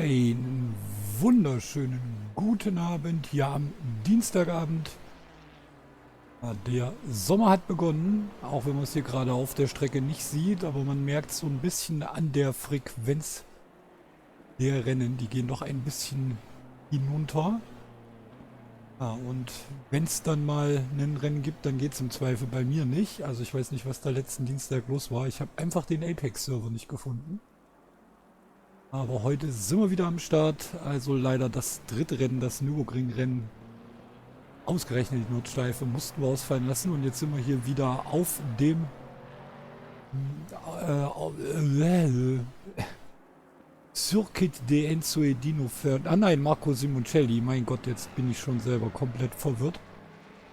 Einen wunderschönen guten Abend hier am Dienstagabend. Ja, der Sommer hat begonnen, auch wenn man es hier gerade auf der Strecke nicht sieht, aber man merkt so ein bisschen an der Frequenz der Rennen. Die gehen doch ein bisschen hinunter. Ja, und wenn es dann mal ein Rennen gibt, dann geht es im Zweifel bei mir nicht. Also ich weiß nicht, was da letzten Dienstag los war. Ich habe einfach den Apex-Server nicht gefunden. Aber heute sind wir wieder am Start. Also leider das dritte Rennen, das Nürburgring-Rennen. Ausgerechnet die Nordschleife mussten wir ausfallen lassen. Und jetzt sind wir hier wieder auf dem Circuit de Enzo Edino Fern. Ah nein, Marco Simoncelli. Mein Gott, jetzt bin ich schon selber komplett verwirrt.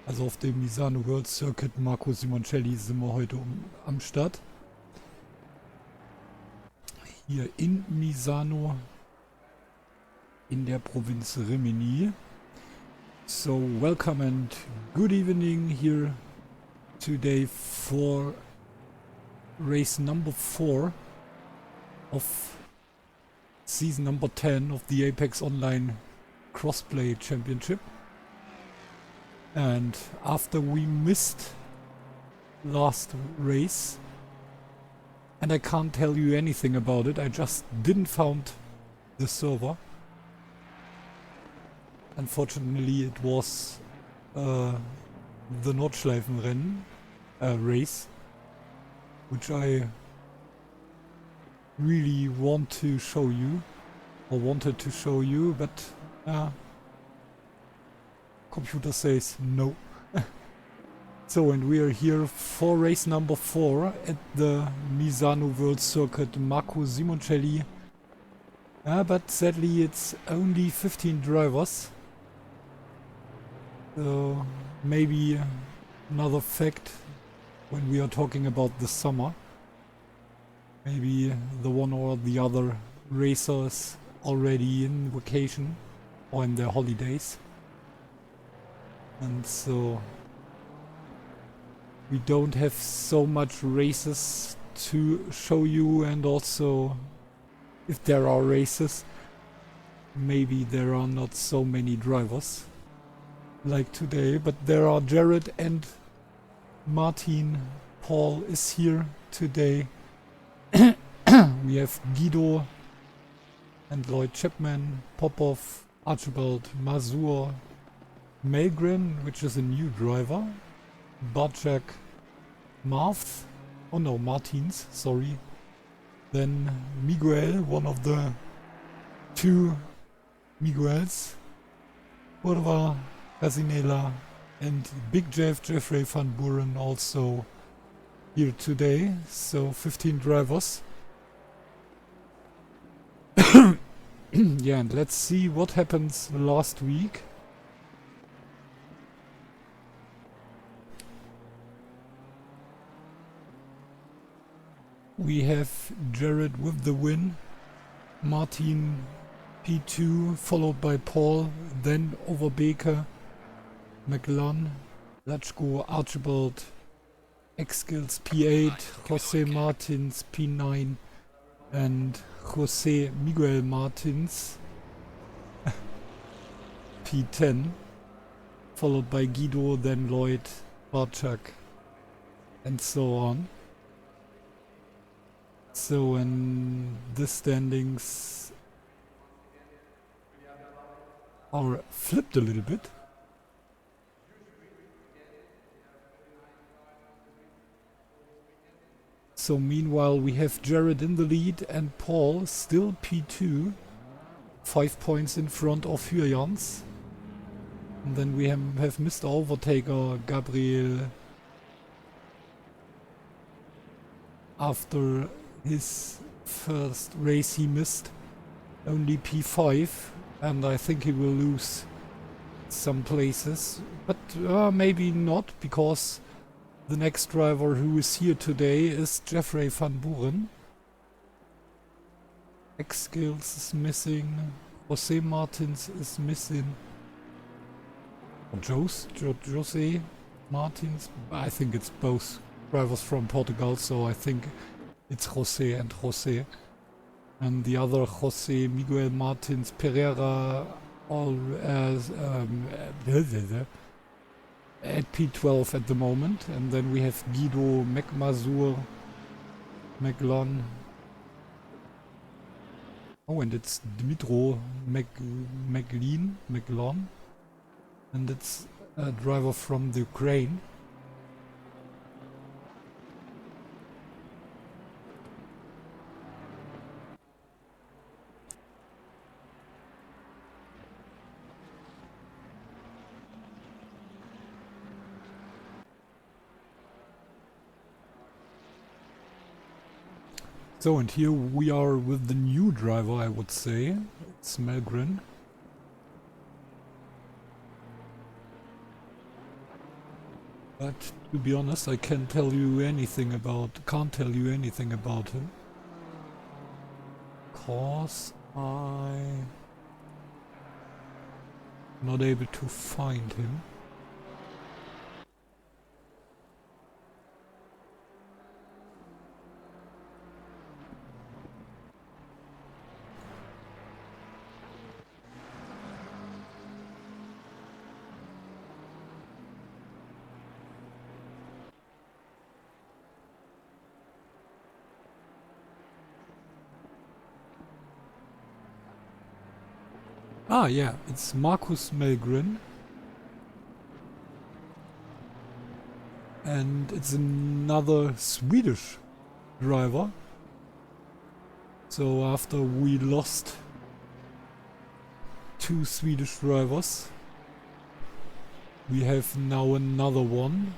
Also auf dem Misano World Circuit Marco Simoncelli sind wir heute am Start. Hier in Misano in der Provinz Rimini. So welcome and good evening here today for race number 4 of season number 10 of the Apex Online Crossplay Championship. And after we missed last race, and I can't tell you anything about it, I just didn't found the server. Unfortunately, it was the Nordschleifenrennen race, which I really want to show you, or wanted to show you, but computer says no. So, and we are here for race number 4 at the Misano World Circuit Marco Simoncelli. But sadly it's only 15 drivers. So maybe another fact when we are talking about the summer. Maybe the one or the other racers already in vacation or in their holidays. And so we don't have so much races to show you, and also if there are races, maybe there are not so many drivers like today, but there are Jared and Martin. Paul is here today. We have Guido and Lloyd Chapman, Popov, Archibald, Mazur, Melgren, which is a new driver, Barczak, Marth, oh no, Martins, sorry. Then Miguel, one of the two Miguels, Urva, Casinela, and Big Jeff, Jeffrey Van Buren also here today. So 15 drivers. Yeah, and let's see what happens last week. We have Jared with the win, Martin P2, followed by Paul, then Overbeker, McLaren, Lachko, Archibald, X-Skills P8, Jose Martins P9, and Jose Miguel Martins P10, followed by Guido, then Lloyd, Barczak, and so on. So, and the standings are flipped a little bit. So meanwhile we have Jared in the lead and Paul still P2, 5 points in front of Hyjans. And then we have Mr. Overtaker Gabriel after his first race he missed, only P5, and I think he will lose some places, but maybe not, because the next driver who is here today is Jeffrey Van Buren. X-Skills is missing, Jose Martins is missing, Jose Martins, I think it's both drivers from Portugal, so I think it's Jose and Jose. And the other Jose Miguel Martins Pereira all as at P12 at the moment. And then we have Guido McMazur, McLon. Oh, and it's Dmitro McLon. And it's a driver from the Ukraine. So, and here we are with the new driver, I would say. It's Melgren. But to be honest, I can't tell you anything about him. Cause I'm not able to find him. Ah, yeah, it's Marcus Melgren. And it's another Swedish driver. So after we lost 2 Swedish drivers, we have now another one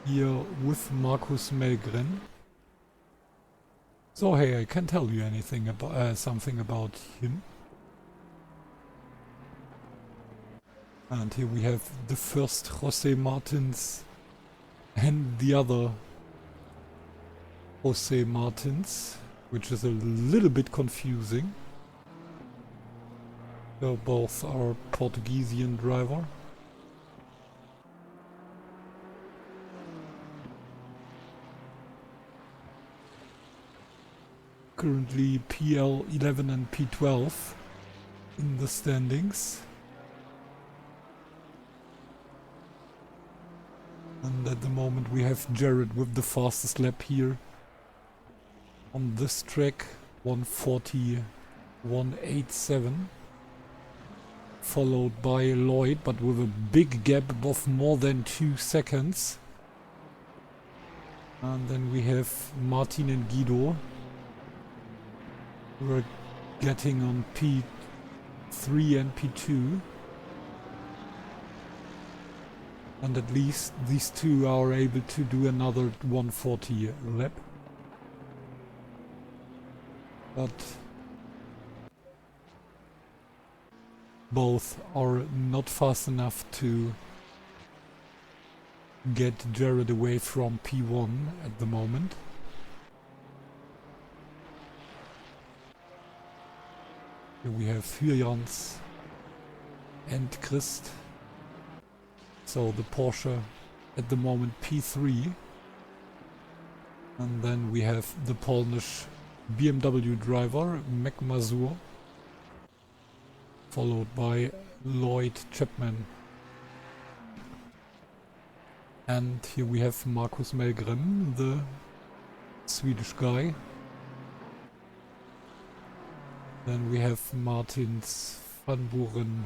here with Marcus Melgren. So hey, I can tell you anything about something about him. And here we have the first Jose Martins and the other Jose Martins, which is a little bit confusing. So both are Portuguesian driver. Currently PL 11 and P12 in the standings. And at the moment we have Jared with the fastest lap here on this track, 1:40.187, followed by Lloyd, but with a big gap of more than 2 seconds. And then we have Martin and Guido, who are getting on P3 and P2. And at least these two are able to do another 1:40 lap. But both are not fast enough to get Jared away from P1 at the moment. Here we have Hyjans and Christ. So the Porsche at the moment P3. And then we have the Polish BMW driver McMazur, followed by Lloyd Chapman. And here we have Marcus Melgren, the Swedish guy. Then we have Martins, Van Buren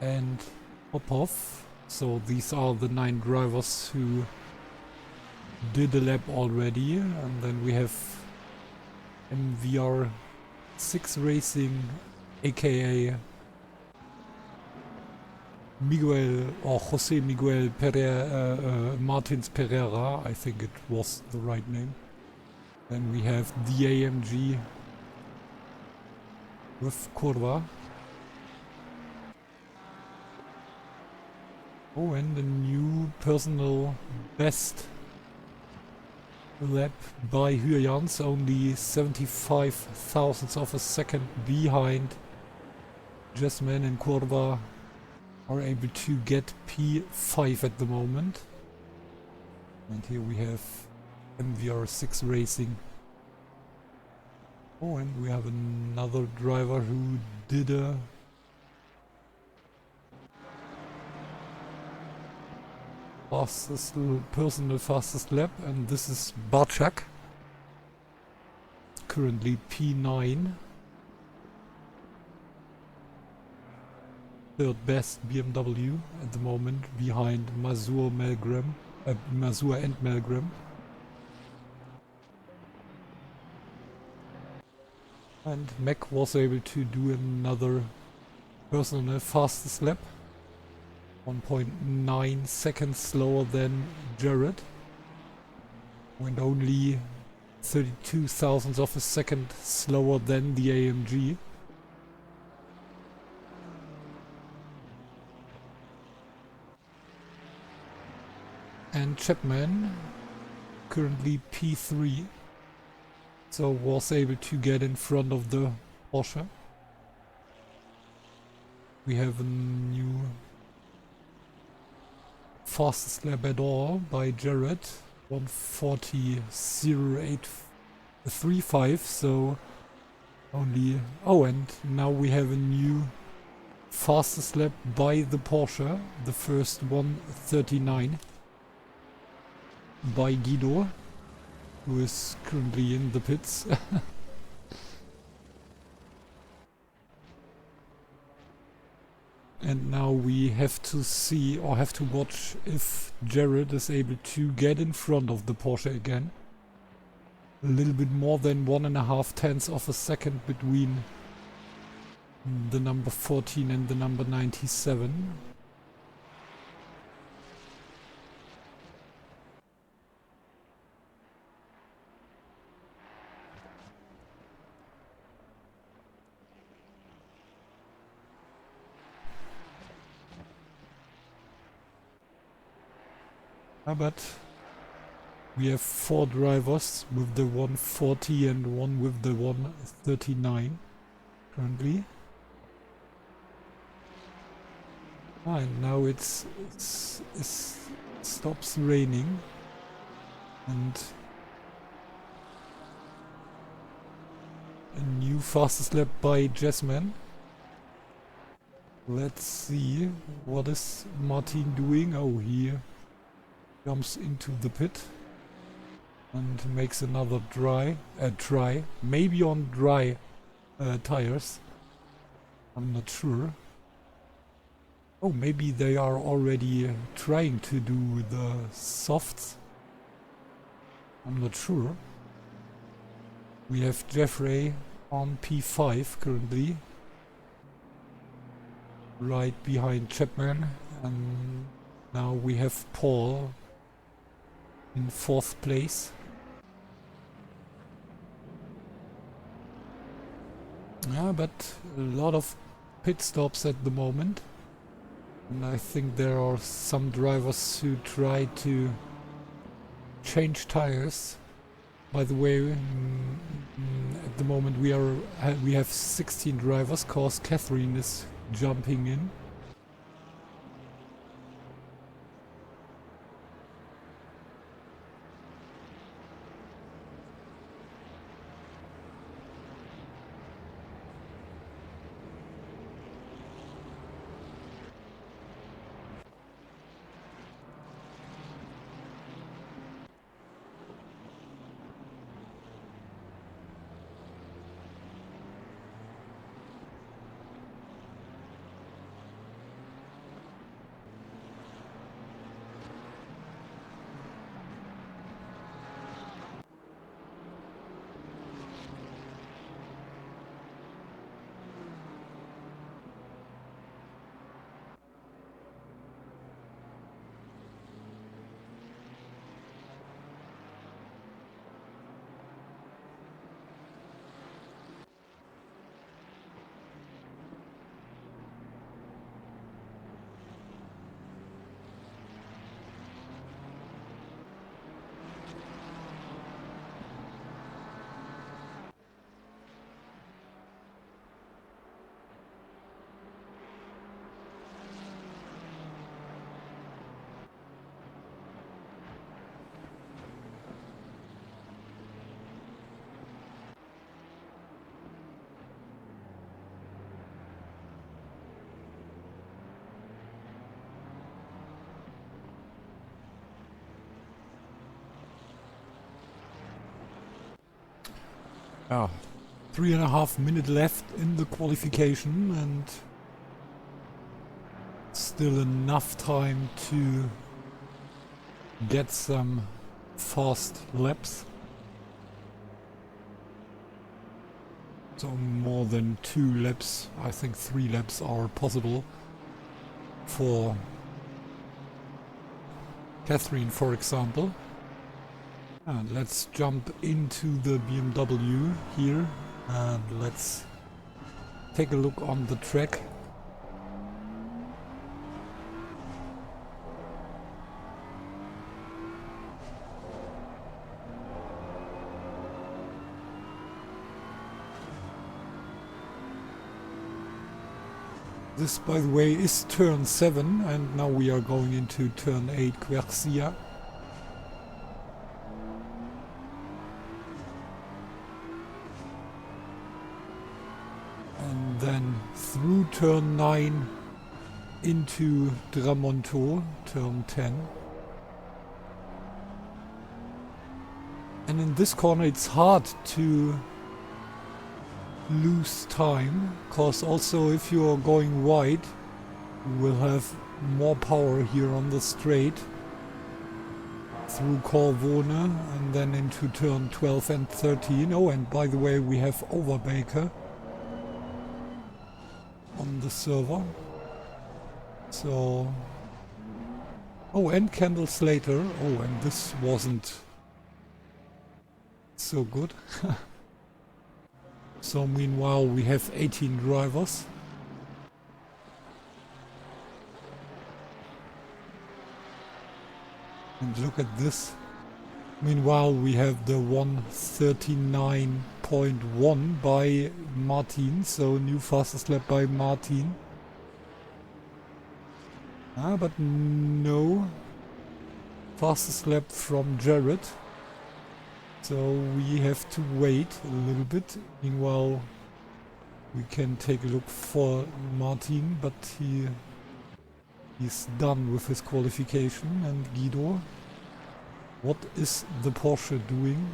and Popov. So these are the 9 drivers who did a lap already. And then we have MVR6 Racing, aka Miguel or Jose Miguel Martins Pereira, I think it was the right name. Then we have the AMG with Curva. Oh, and a new personal best lap by Hyjans, only 75 thousandths of a second behind Jasmine and Curva, are able to get P5 at the moment. And here we have MVR6 Racing Oh, and we have another driver who did a personal fastest lap, and this is Barczak, currently P9, third best BMW at the moment, behind Mazur and Melgram. And Mac was able to do another personal fastest lap, 1.9 seconds slower than Jared. Went only 32 thousandths of a second slower than the AMG. And Chapman, currently P3, so was able to get in front of the Porsche. We have a new fastest lap at all by Jared, 1:40.0835, so only... Oh, and now we have a new fastest lap by the Porsche, the first 1:39 by Guido, who is currently in the pits. And now we have to see, or have to watch, if Jared is able to get in front of the Porsche again. A little bit more than 1.5 tenths of a second between the number 14 and the number 97. But we have 4 drivers with the 140 and one with the 139 currently. And now it stops raining, and a new fastest lap by Jasmine. Let's see, what is Martin doing? Oh, he jumps into the pit and makes another try, maybe on dry tires. I'm not sure. Oh, maybe they are already trying to do the softs. I'm not sure. We have Jeffrey on P5 currently, right behind Chapman, and now we have Paul in 4th place. Yeah, but a lot of pit stops at the moment. And I think there are some drivers who try to change tires. By the way, at the moment we have 16 drivers, cause Catherine is jumping in. Yeah, 3.5 minutes left in the qualification and still enough time to get some fast laps. So more than 2 laps, I think 3 laps are possible for Catherine, for example. And let's jump into the BMW here and let's take a look on the track. This, by the way, is turn 7 and now we are going into turn 8 Quercia. And then through turn 9 into Tramonto, turn 10. And in this corner it's hard to lose time, because also if you are going wide you will have more power here on the straight through Corvone and then into turn 12 and 13. Oh, and by the way, we have Overbaker on the server. So, oh, and Kendall Slater. Oh, and this wasn't so good. So meanwhile we have 18 drivers. And look at this. Meanwhile we have the 1:39.1 by Martin, so new fastest lap by Martin. But no fastest lap from Jared. So we have to wait a little bit. Meanwhile, we can take a look for Martin, but he's done with his qualification. And Guido, what is the Porsche doing?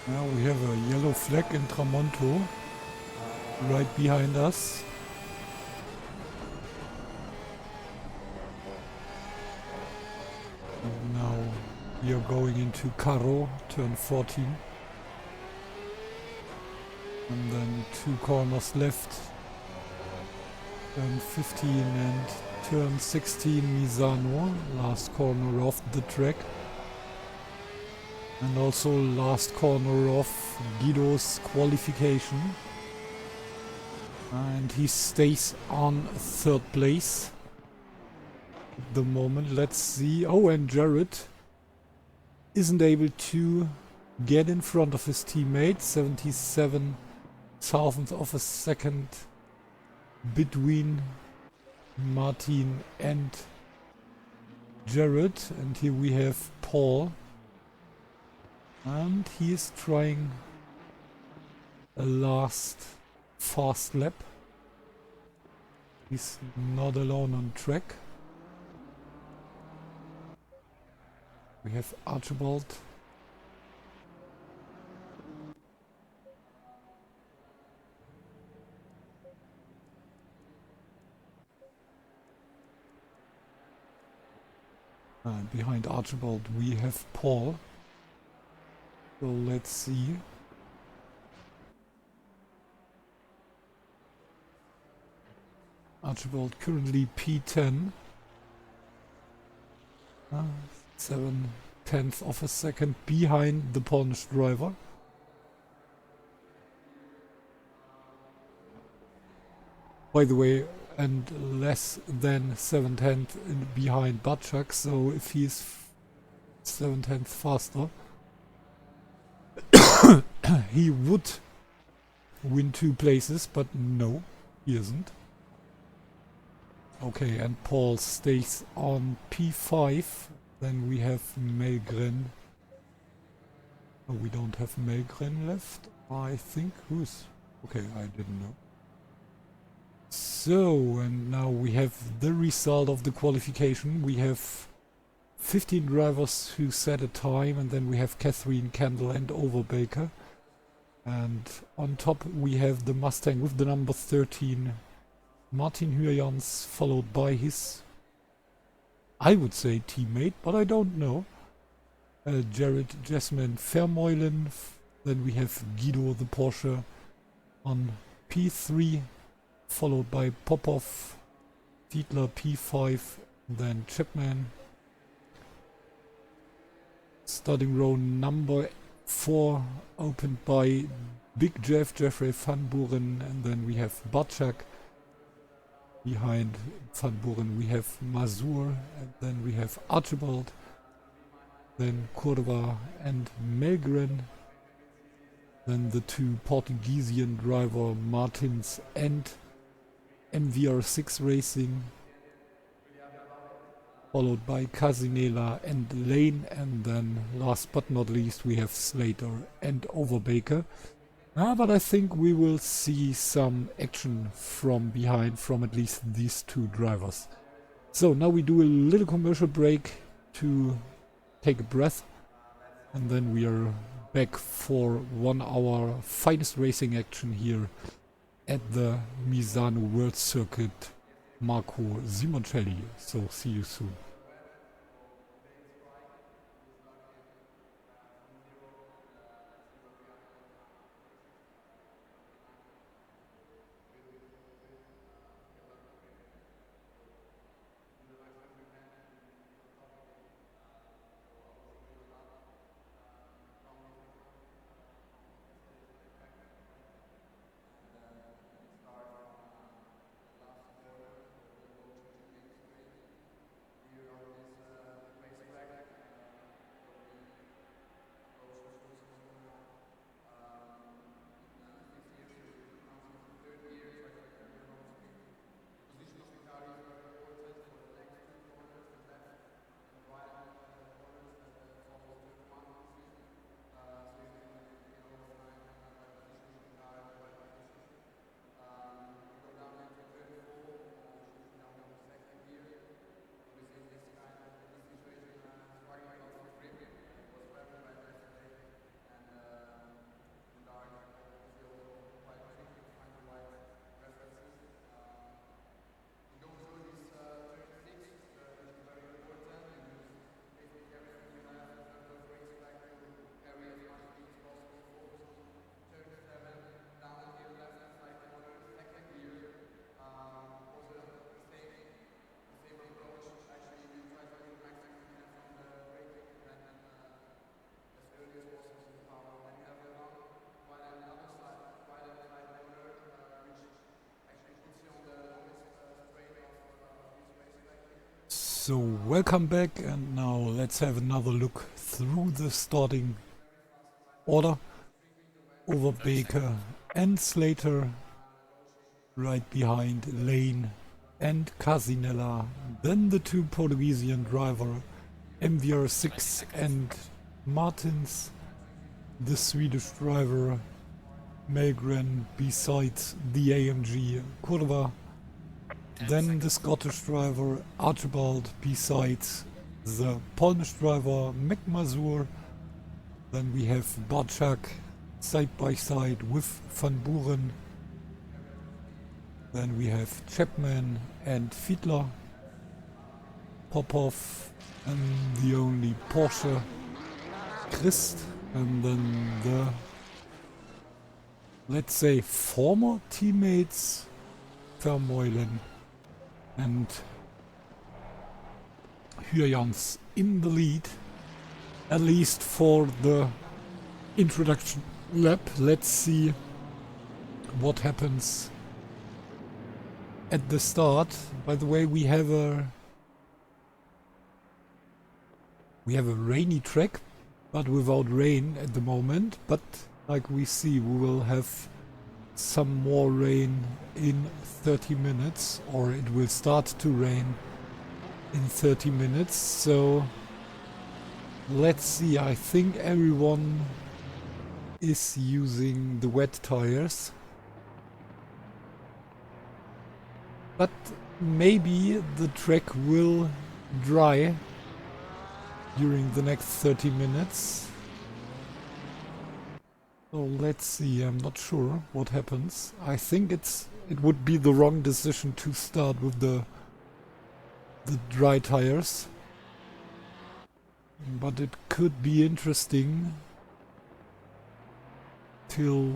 Now we have a yellow flag in Tramonto right behind us. And now we are going into Caro, turn 14. And then 2 corners left. Turn 15 and turn 16 Misano, last corner of the track. And also last corner of Guido's qualification. And he stays on 3rd place at the moment. Let's see. Oh, and Jared isn't able to get in front of his teammate. 77 thousandths of a second between Martin and Jared. And here we have Paul. And he is trying a last fast lap. He's not alone on track. We have Archibald. And behind Archibald we have Paul. So let's see. Archibald currently P10. 7/10 of a second behind the Polish driver. By the way, and less than 7/10 behind Batchak, so if he's 7/10 faster, he would win 2 places, but no, he isn't. Okay, and Paul stays on P5. Then we have Melgren. Oh, we don't have Melgren left, I think. Who's... Okay, I didn't know. So, and now we have the result of the qualification. We have 15 drivers who set a time, and then we have Catherine, Kendall and Overbaker. And on top we have the Mustang with the number 13, Martin Huyans, followed by his, I would say, teammate, but I don't know, Jared Jasmine Vermeulen. Then we have Guido the Porsche on P3, followed by Popov, Fiedler P5, then Chapman. Starting row number 4 opened by Big Jeff, Jeffrey Van Buren, and then we have Batchak. Behind Van Buren we have Mazur, and then we have Archibald, then Cordova and Melgren, then the 2 Portuguesian driver Martins and MVR6 Racing, followed by Casinela and Lane, and then last but not least we have Slater and Overbaker. But I think we will see some action from behind from at least these 2 drivers. So now we do a little commercial break to take a breath, and then we are back for 1 hour finest racing action here at the Misano World Circuit Marco Simoncelli. So see you soon. So welcome back, and now let's have another look through the starting order. Overbaker and Slater right behind Lane and Casinella. Then the 2 Portuguesian driver MVR6 and Martins. The Swedish driver Melgren besides the AMG Curva. Then the Scottish driver Archibald besides the Polish driver McMazur. Then we have Batchak side by side with Van Buren. Then we have Chapman and Fiedler. Popov and the only Porsche Christ. And then the, let's say, former teammates Vermeulen and Huyans in the lead, at least for the introduction lap. Let's see what happens at the start. By the way, we have a rainy track, but without rain at the moment. But like we see, we will have some more rain in 30 minutes, or it will start to rain in 30 minutes. So let's see. I think everyone is using the wet tires, but maybe the track will dry during the next 30 minutes. So let's see. I'm not sure what happens. I think it would be the wrong decision to start with the dry tires, but it could be interesting till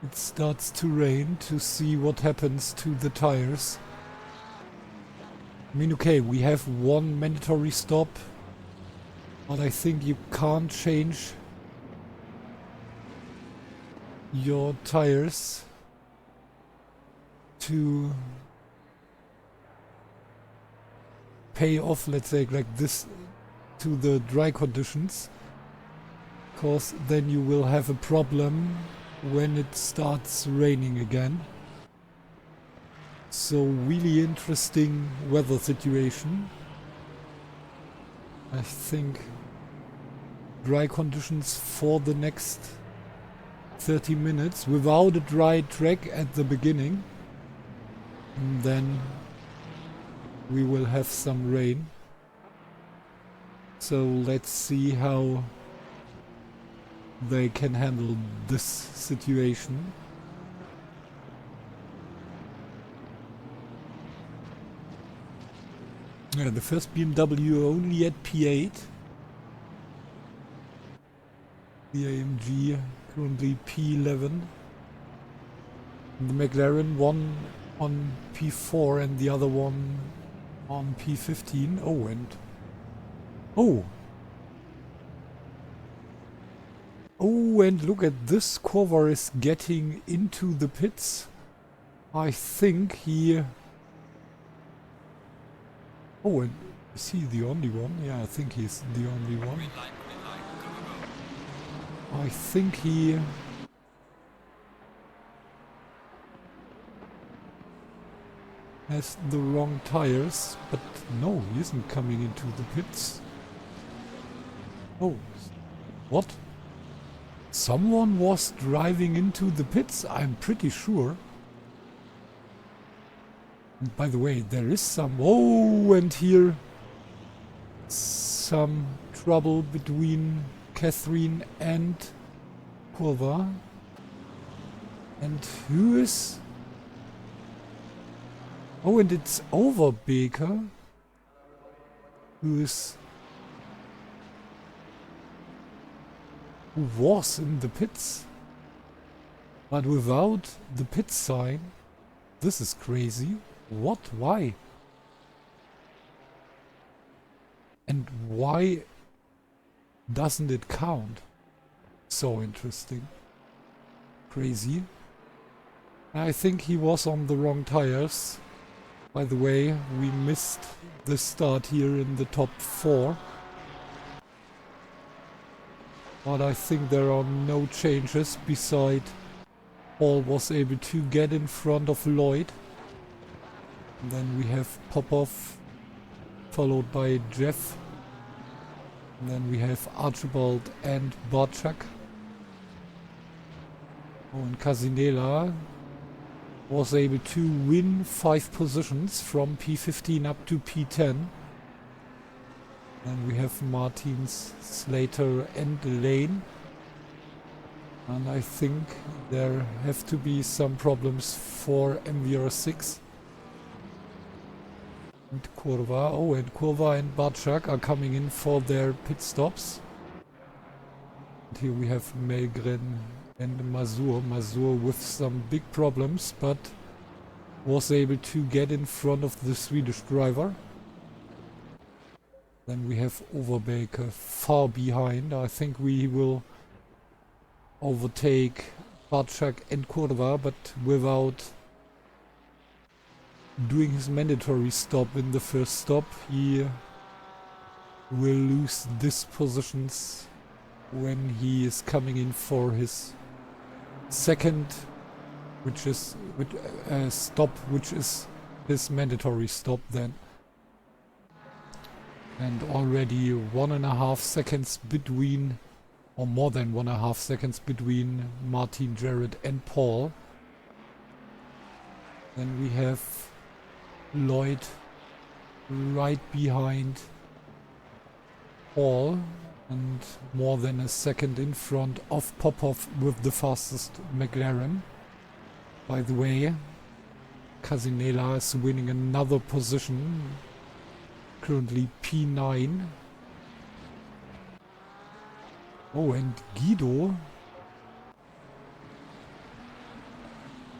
it starts to rain to see what happens to the tires. I mean, okay, we have one mandatory stop, but I think you can't change your tires to pay off, let's say, like this, to the dry conditions, because then you will have a problem when it starts raining again. So really interesting weather situation. I think dry conditions for the next 30 minutes without a dry track at the beginning, and then we will have some rain. So let's see how they can handle this situation. Yeah, the first BMW only at P8. The AMG currently P11. The McLaren, one on P4 and the other one on P15. Oh, and oh, and look at this. Corva is getting into the pits. I think he... Oh, and is he the only one? Yeah, I think he's the only one. I think he... has the wrong tires, but no, he isn't coming into the pits. Oh, what? Someone was driving into the pits, I'm pretty sure. And by the way, there is some... Oh, and here some trouble between Catherine and Kurva. And who is... Oh, and it's Overbeker, who was in the pits, but without the pit sign. This is crazy. What? Why? And why doesn't it count? So interesting. Crazy. I think he was on the wrong tires. By the way, we missed the start here in the top 4. But I think there are no changes beside Paul was able to get in front of Lloyd. And then we have Popov followed by Jeff. And then we have Archibald and Barczak. Oh, and Casinela was able to win 5 positions from P15 up to P10. And we have Martins, Slater and Lane. And I think there have to be some problems for MVR6. And Kurva. Oh, and Kurva and Barczak are coming in for their pit stops. And here we have Melgren and Mazur. Mazur with some big problems, but was able to get in front of the Swedish driver. Then we have Overbeker far behind. I think we will overtake Barczak and Kurva, but without doing his mandatory stop in the first stop, he will lose these positions when he is coming in for his second, which is stop, which is his mandatory stop then. And already 1.5 seconds between, or more than 1.5 seconds between Martin, Jared and Paul. Then we have Lloyd right behind Paul and more than a second in front of Popov with the fastest McLaren. By the way, Casinela is winning another position, currently P9. Oh, and Guido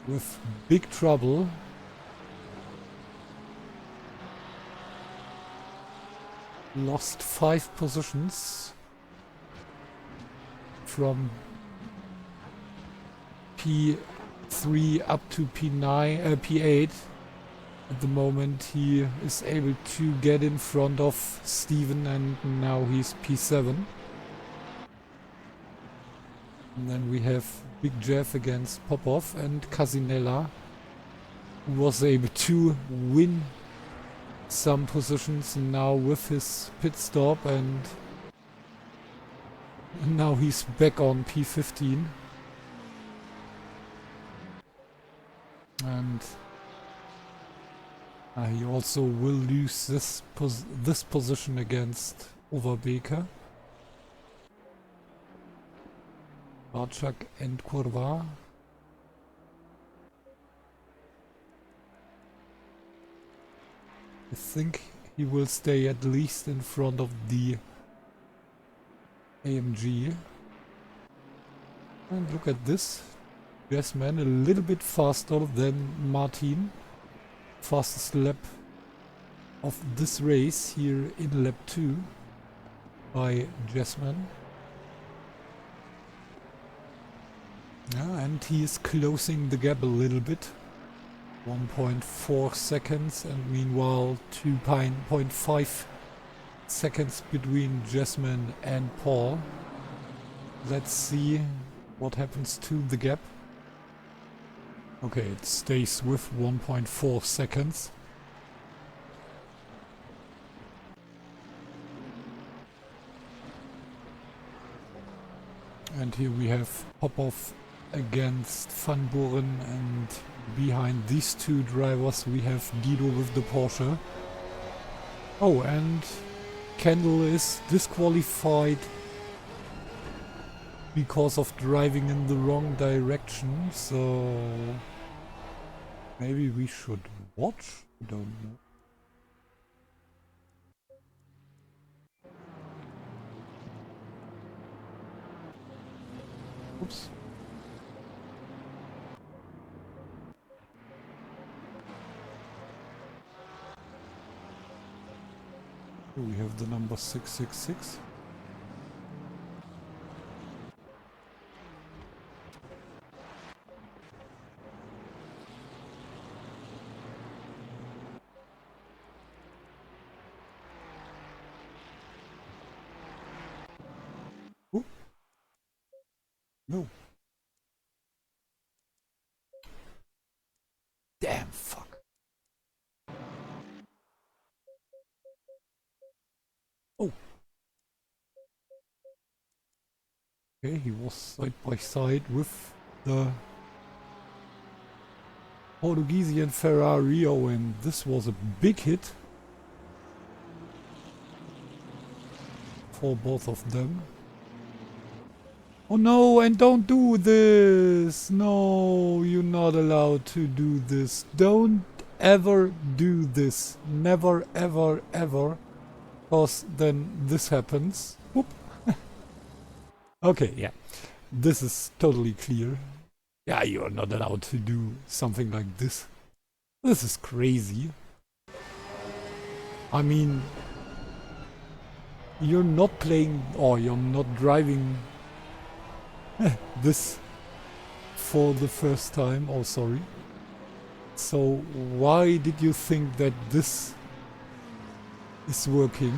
with big trouble. Lost 5 positions from P3 up to P8. At the moment he is able to get in front of Steven and now he's P7. And then we have Big Jeff against Popov and Casinella, who was able to win some positions now with his pit stop, and now he's back on P15. And he also will lose this position against Overbeker. Barczak and Kurva. I think he will stay at least in front of the AMG. And look at this. Jasman a little bit faster than Martin. Fastest lap of this race here in lap 2 by Jasman. Yeah, and he is closing the gap a little bit. 1.4 seconds, and meanwhile 2.5 seconds between Jasmine and Paul. Let's see what happens to the gap. Okay, it stays with 1.4 seconds. And here we have Popov against Van Buren, and behind these two drivers we have Guido with the Porsche. Oh, and Kendall is disqualified because of driving in the wrong direction, so maybe we should watch? I don't know. Oops. Here we have the number 666. Oh. No. Damn, fuck. Oh. Okay, he was side by side with the Portuguese Ferrari. Oh, and this was a big hit for both of them. Oh no, and don't do this! No, you're not allowed to do this. Don't ever do this. Never, ever, ever. Because then this happens. Whoop. Okay, yeah. This is totally clear. Yeah, you're not allowed to do something like this. This is crazy. I mean, you're not playing, or you're not driving this for the first time. Oh, sorry. So why did you think that this is working?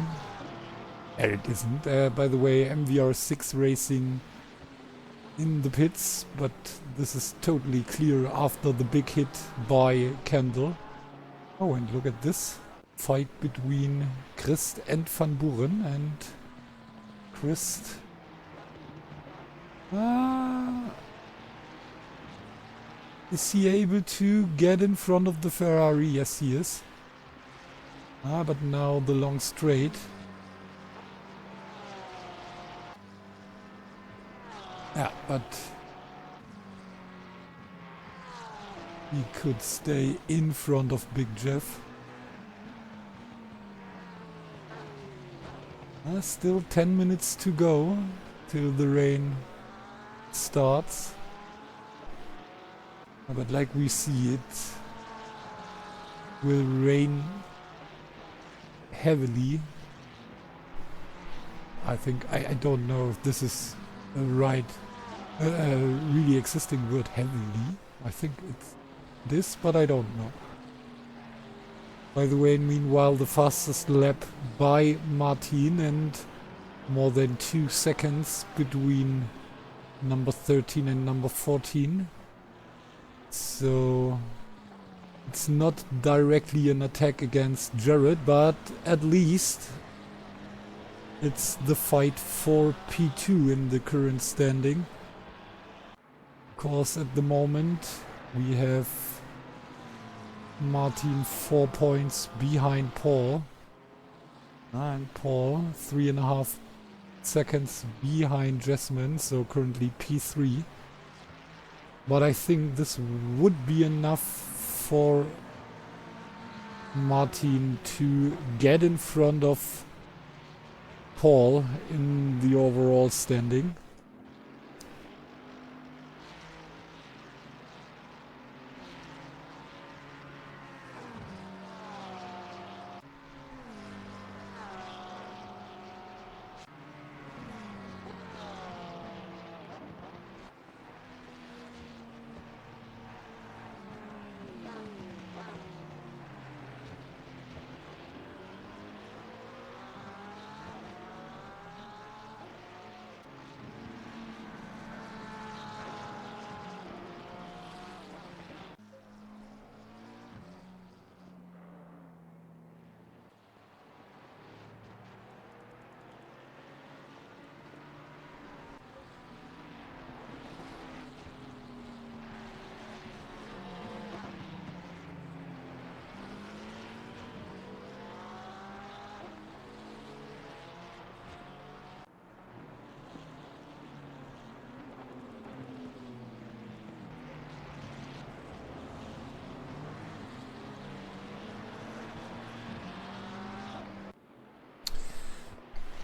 It isn't. By the way, MVR6 Racing in the pits, but this is totally clear after the big hit by Kendall. Oh, and look at this. Fight between Christ and Van Buren, and Christ... is he able to get in front of the Ferrari? Yes, he is. But now the long straight. Yeah, but he could stay in front of Big Jeff. Still 10 minutes to go till the rain starts. But like we see, it will rain heavily. I think, I don't know if this is a right, really existing word, heavily. I think it's this, but I don't know. By the way, meanwhile, the fastest lap by Martin, and more than 2 seconds between number 13 and number 14. So it's not directly an attack against Jared, but at least it's the fight for P2 in the current standing. Because at the moment we have Martin 4 points behind Paul. And Paul 3.5 seconds behind Jasmine, so currently P3. But I think this would be enough for Martin to get in front of Paul in the overall standing.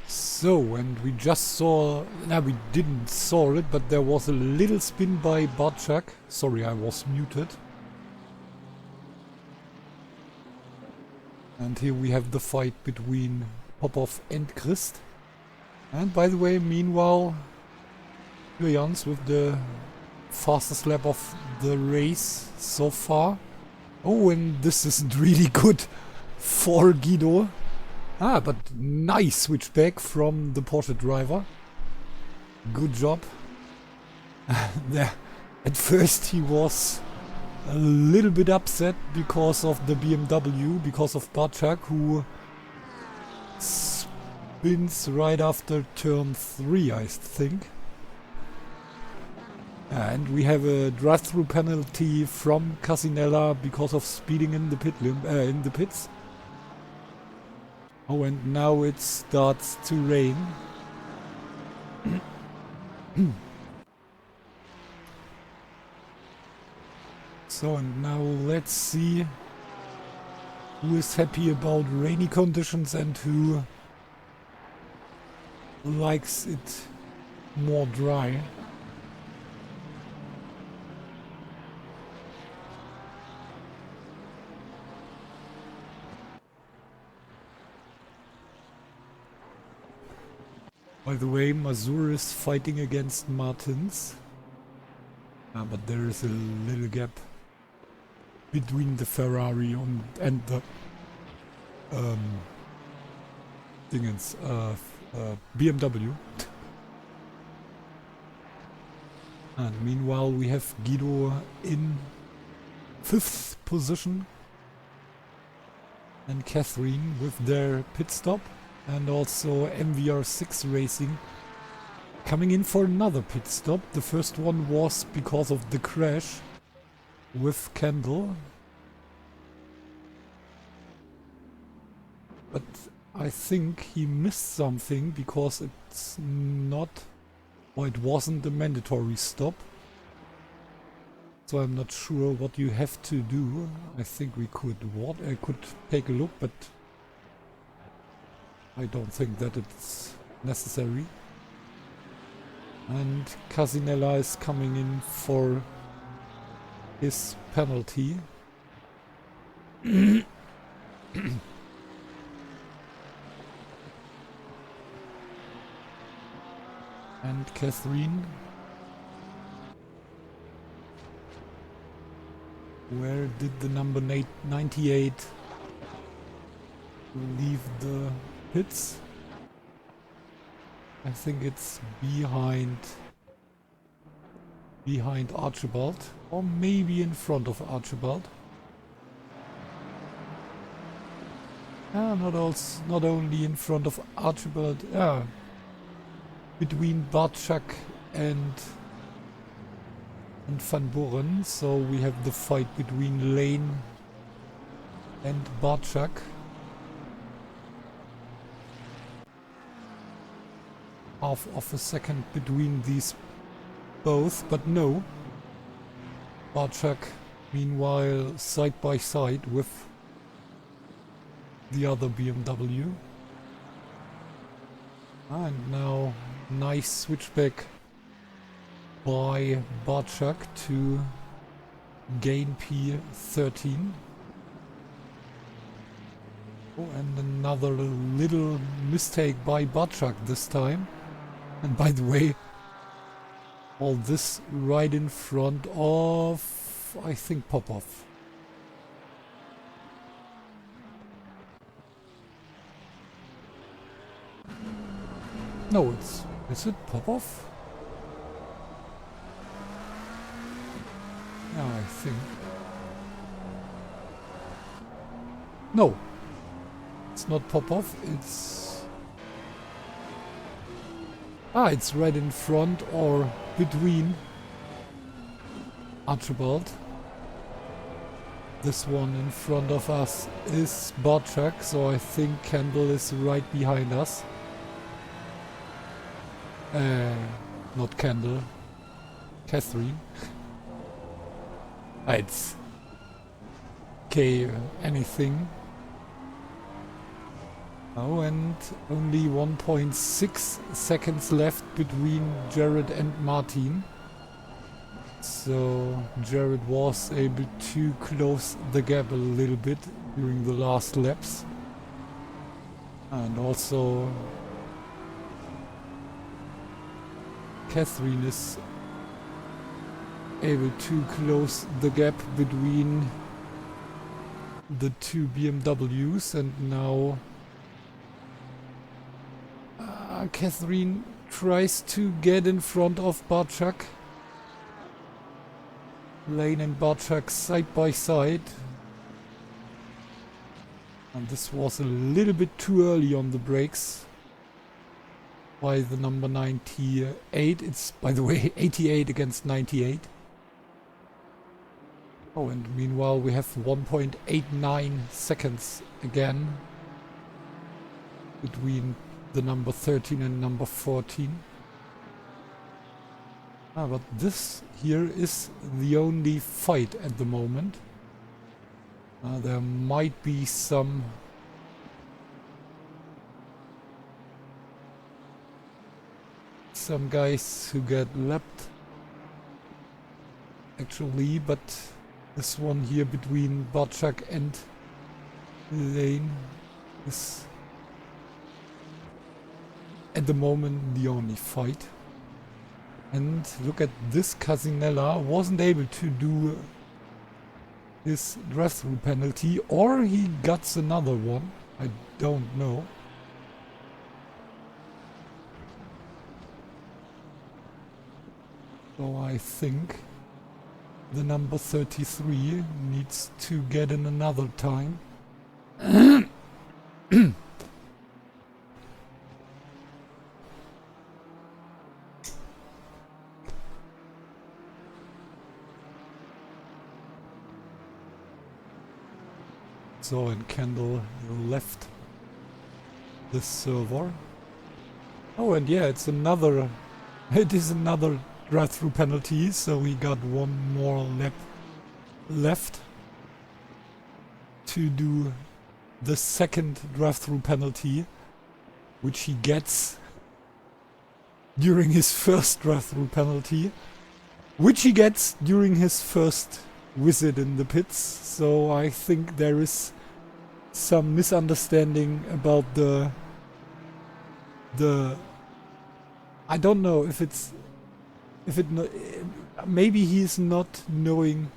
So, and we just saw, no, we didn't saw it, but there was a little spin by Barczak. Sorry, I was muted. And here we have the fight between Popov and Christ. And by the way, meanwhile, Jans with the fastest lap of the race so far. Oh, and this isn't really good for Guido. But nice switchback from the Porsche driver. Good job. At first he was a little bit upset because of the BMW, because of Barczak, who spins right after turn 3, I think. And we have a drive-through penalty from Casinella because of speeding in the pits. Oh, and now it starts to rain. So, and now let's see who is happy about rainy conditions and who likes it more dry. By the way, Mazur is fighting against Martins. But there is a little gap. between the Ferrari and the dingens, BMW. And meanwhile we have Guido in 5th position and Catherine with their pit stop, and also MVR6 Racing coming in for another pit stop. The first one was because of the crash with Kendall, but I think he missed something because it's not, or it wasn't a mandatory stop. So I'm not sure what you have to do. I think we could take a look, but I don't think that it's necessary. And Casinella is coming in for his penalty. And Catherine, where did the number 98 leave the pits? I think it's behind Archibald, or maybe in front of Archibald. Not only in front of Archibald, between Barczak and Van Buren. So we have the fight between Lane and Barczak. Half of a second between these both, but no. Barczak meanwhile side by side with the other BMW. And now nice switchback by Barczak to gain P13. Oh, and another little mistake by Barczak this time. And by the way, all this right in front of, I think, Popov. No, is it Popov? Yeah, I think. No, it's not Popov, it's right in front or between Archibald. This one in front of us is Barczak, so I think Kendall is right behind us. Not Kendall, Catherine. It's okay, anything. Oh, and only 1.6 seconds left between Jared and Martin. So Jared was able to close the gap a little bit during the last laps. And also Catherine is able to close the gap between the two BMWs, and now Catherine tries to get in front of Barczak. Lane and Barczak side by side. And this was a little bit too early on the brakes by the number 98. It's, by the way, 88 against 98. Oh, and meanwhile we have 1.89 seconds again between the number 13 and number 14. But this here is the only fight at the moment. There might be some guys who get lapped actually, but this one here between Barczak and Lane is at the moment the only fight. And look at this, Casinella wasn't able to do his drive-through penalty, or he gets another one. I don't know. So I think the number 33 needs to get in another time. So, and Kendall left the server. Oh, and yeah, it's another... It is another drive-through penalty, so we got one more lap left to do the second drive-through penalty, which he gets during his first drive-through penalty, which he gets during his first visit in the pits. So I think there is some misunderstanding about the I don't know if maybe he's not knowing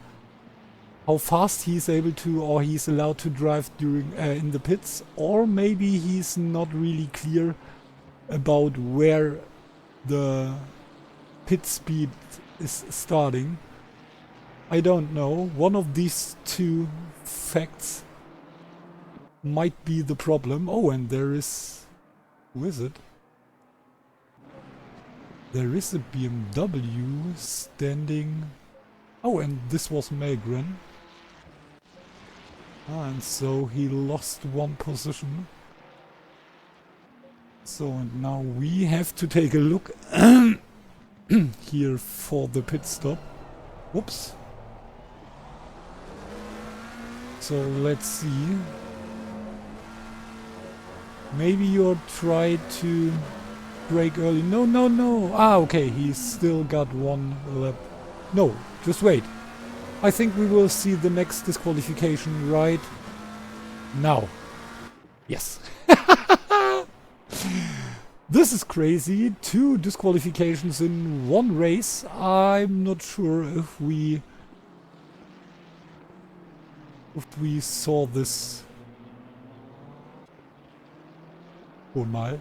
how fast he's able to, or he's allowed to drive during in the pits, or maybe he's not really clear about where the pit speed is starting. I don't know. One of these two facts might be the problem. Oh, and there is... Who is it? There is a BMW standing... Oh, and this was Megren. And so he lost one position. So, and now we have to take a look here for the pit stop. Whoops. So let's see. Maybe you'll try to brake early. No, no, no. Ah, okay. He's still got one lap. No, just wait. I think we will see the next disqualification right now. Yes. This is crazy. 2 disqualifications in one race. I'm not sure if we saw this. Mal.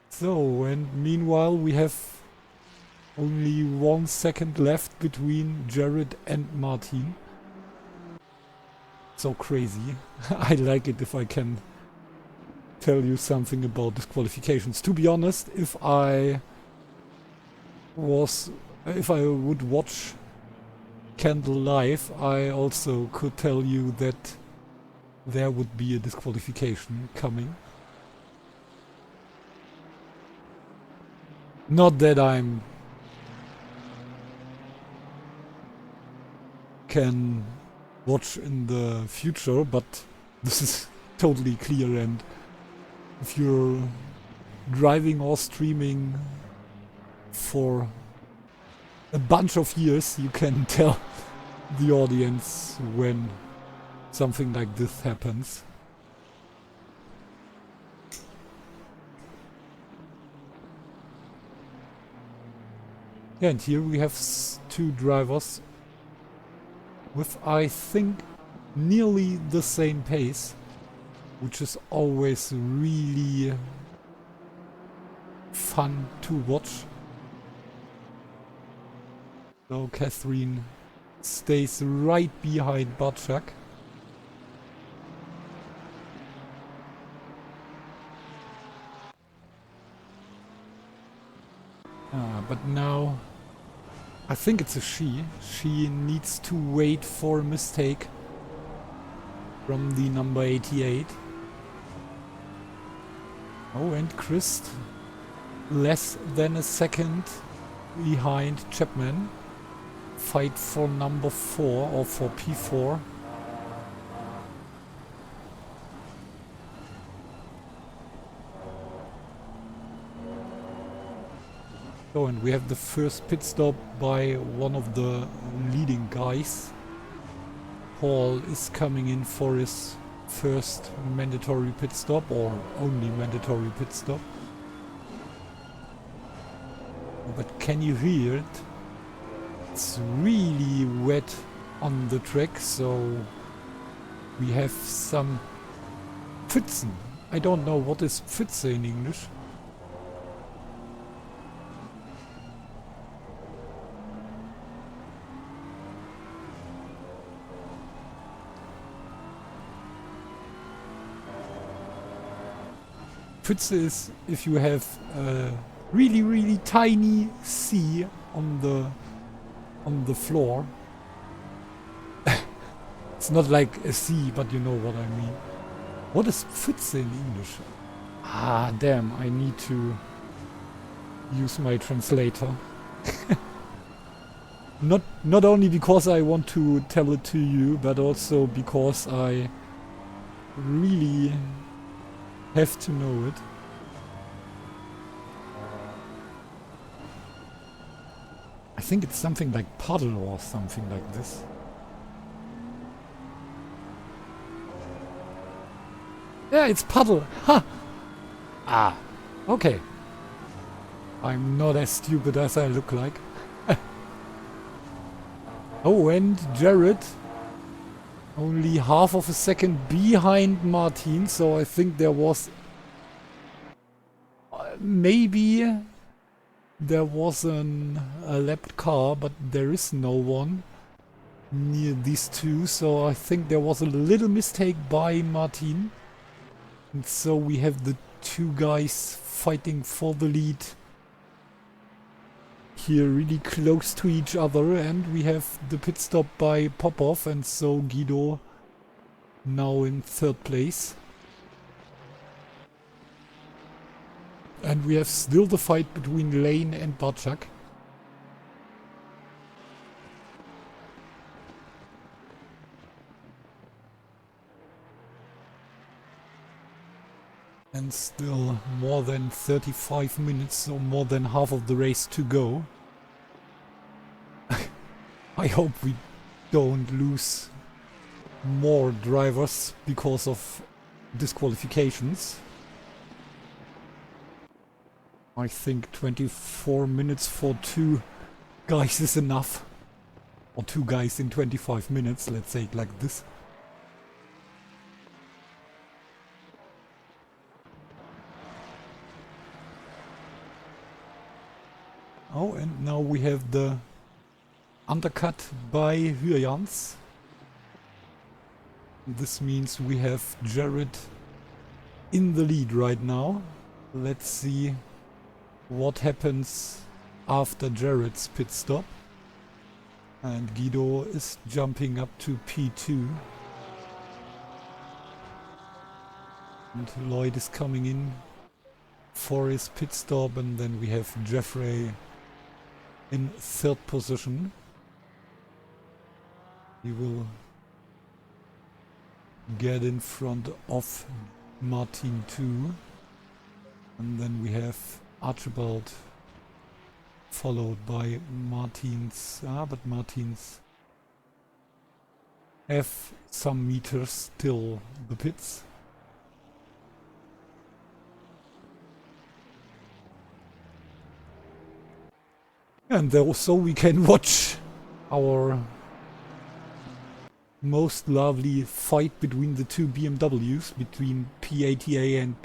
So, and meanwhile we have only 1 second left between Jared and Martin. So crazy. I like it if I can tell you something about disqualifications. To be honest, if I would watch Kendall live, I also could tell you that there would be a disqualification coming. Not that I'm can watch in the future, but this is totally clear, and if you're driving or streaming for a bunch of years, you can tell the audience when something like this happens. Yeah, and here we have 2 drivers with, I think, nearly the same pace, which is always really fun to watch. So Catherine stays right behind Barczak. But now I think it's a she. She needs to wait for a mistake from the number 88. Oh, and Christ less than a second behind Chapman. Fight for number 4 or for P4. Oh, and we have the first pit stop by one of the leading guys. Paul is coming in for his first mandatory pit stop, or only mandatory pit stop. But can you hear it? it's really wet on the track, so we have some Pfützen. I don't know what is Pfütze in English. Pfütze is if you have a really tiny sea on the floor. It's not like a sea, but you know what I mean. What is Pfütze in English? Ah, damn, I need to use my translator. Not only because I want to tell it to you, but also because I really have to know it. I think it's something like puddle or something like this. Yeah, it's puddle. Ha! Ah, okay. I'm not as stupid as I look like. Oh, and Jared only half of a second behind Martin, so I think there was maybe there was a lapped car, but there is no one near these two, so I think there was a little mistake by Martin. And so we have the two guys fighting for the lead here really close to each other, and we have the pit stop by Popov, and so Guido now in third place. And we have still the fight between Lane and Barczak. And still more than 35 minutes, so more than half of the race to go. I hope we don't lose more drivers because of disqualifications. I think 24 minutes for two guys is enough. Or two guys in 25 minutes, let's say it like this. Oh, and now we have the undercut by Hyjans. This means we have Jared in the lead right now. Let's see what happens after Jared's pit stop. And Guido is jumping up to P2. And Lloyd is coming in for his pit stop, and then we have Jeffrey in third position. He will get in front of Martin too. And then we have Archibald followed by Martins. But Martins have some meters till the pits. And so we can watch our most lovely fight between the two BMWs, between P88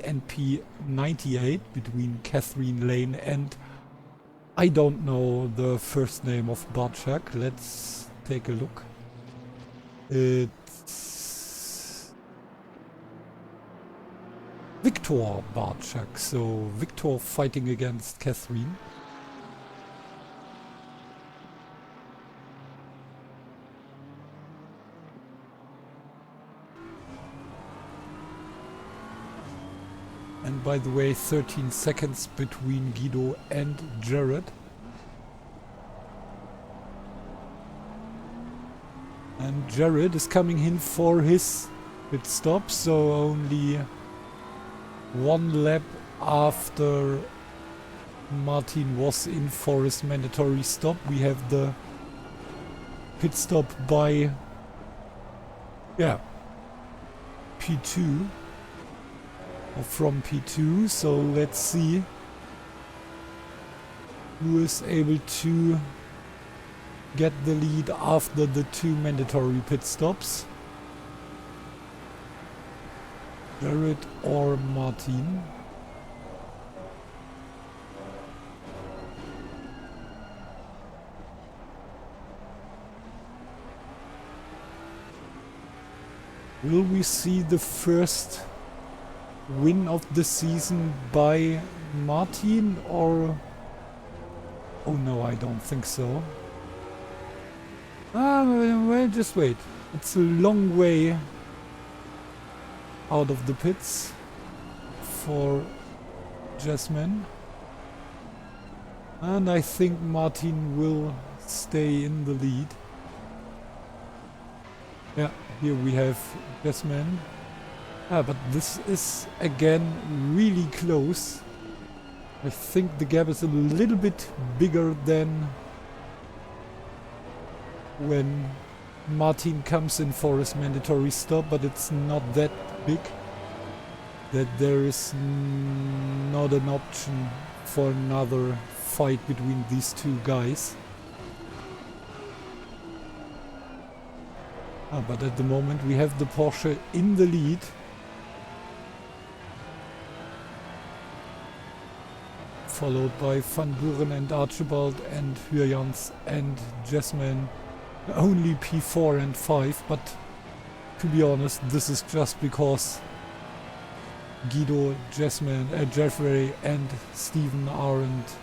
and P98, between Catherine Lane and I don't know the first name of Barczak. Let's take a look. It's Victor Barczak, so Victor fighting against Catherine. And by the way, 13 seconds between Guido and Jared. And Jared is coming in for his pit stop, so only one lap after Martin was in for his mandatory stop. We have the pit stop by P2. From P2, so let's see who is able to get the lead after the 2 mandatory pit stops. Jared or Martin. Will we see the first win of the season by Martin or... Oh no, I don't think so. Well, just wait. It's a long way out of the pits for Jasmine. And I think Martin will stay in the lead. Yeah, here we have Jasmine. But this is again really close. I think the gap is a little bit bigger than when Martin comes in for his mandatory stop, but it's not that big that there is not an option for another fight between these two guys. But at the moment we have the Porsche in the lead. Followed by Van Buren and Archibald and Hürjans and Jasmine. Only P4 and 5, but to be honest, this is just because Guido, Jasmine, Jeffrey and Steven aren't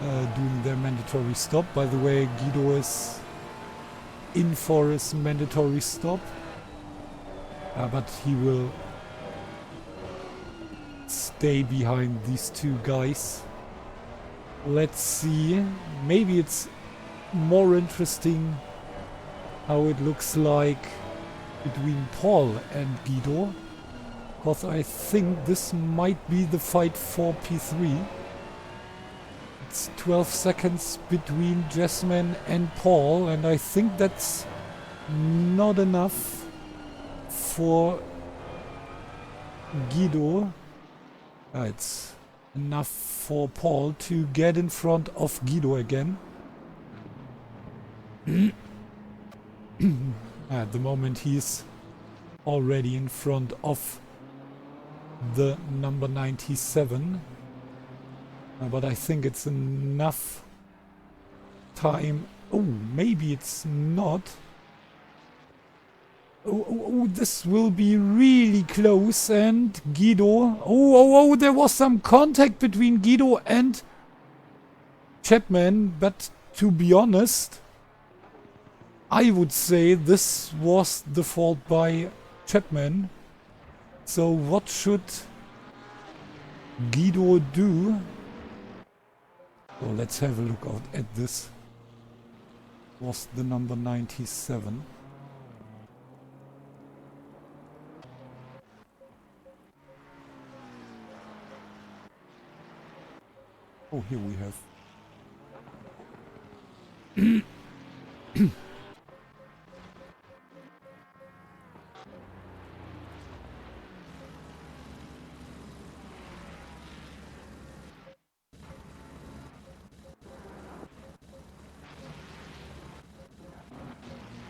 doing their mandatory stop. By the way, Guido is in for his mandatory stop, but he will stay behind these two guys. Let's see, maybe it's more interesting how it looks like between Paul and Guido, because I think this might be the fight for P3. It's 12 seconds between Jasmine and Paul, and I think that's not enough for Guido. It's enough for Paul to get in front of Guido again. At the moment he's already in front of the number 97. But I think it's enough time. Oh, maybe it's not. Oh, this will be really close, and Guido... Oh, there was some contact between Guido and Chapman, but to be honest, I would say this was the fault by Chapman. So what should Guido do? Well, let's have a look out at this. Was the number 97. Oh, here we have.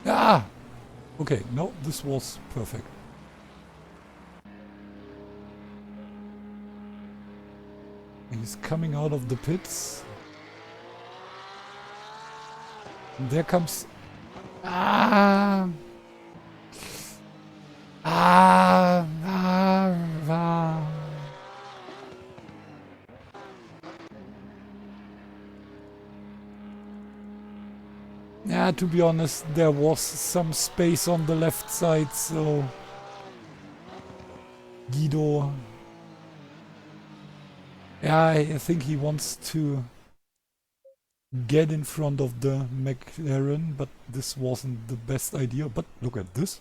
Ah! Okay, no, this was perfect. He's coming out of the pits. And there comes... Ah! Yeah, to be honest, there was some space on the left side, so Guido... Yeah, I think he wants to get in front of the McLaren, but this wasn't the best idea. But look at this.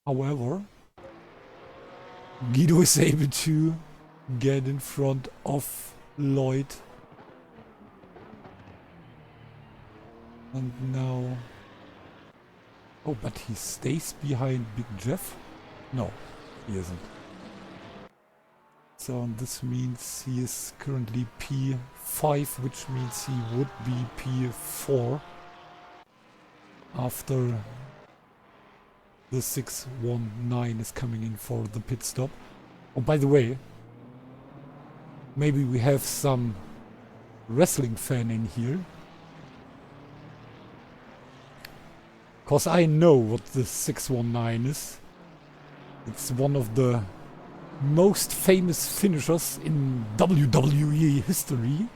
However, Guido is able to get in front of Lloyd. And now... Oh, but he stays behind Big Jeff? No, he isn't. So this means he is currently P5, which means he would be P4 after the 619 is coming in for the pit stop. Oh, by the way, maybe we have some wrestling fan in here. Cause I know what the 619 is. It's one of the most famous finishers in WWE history.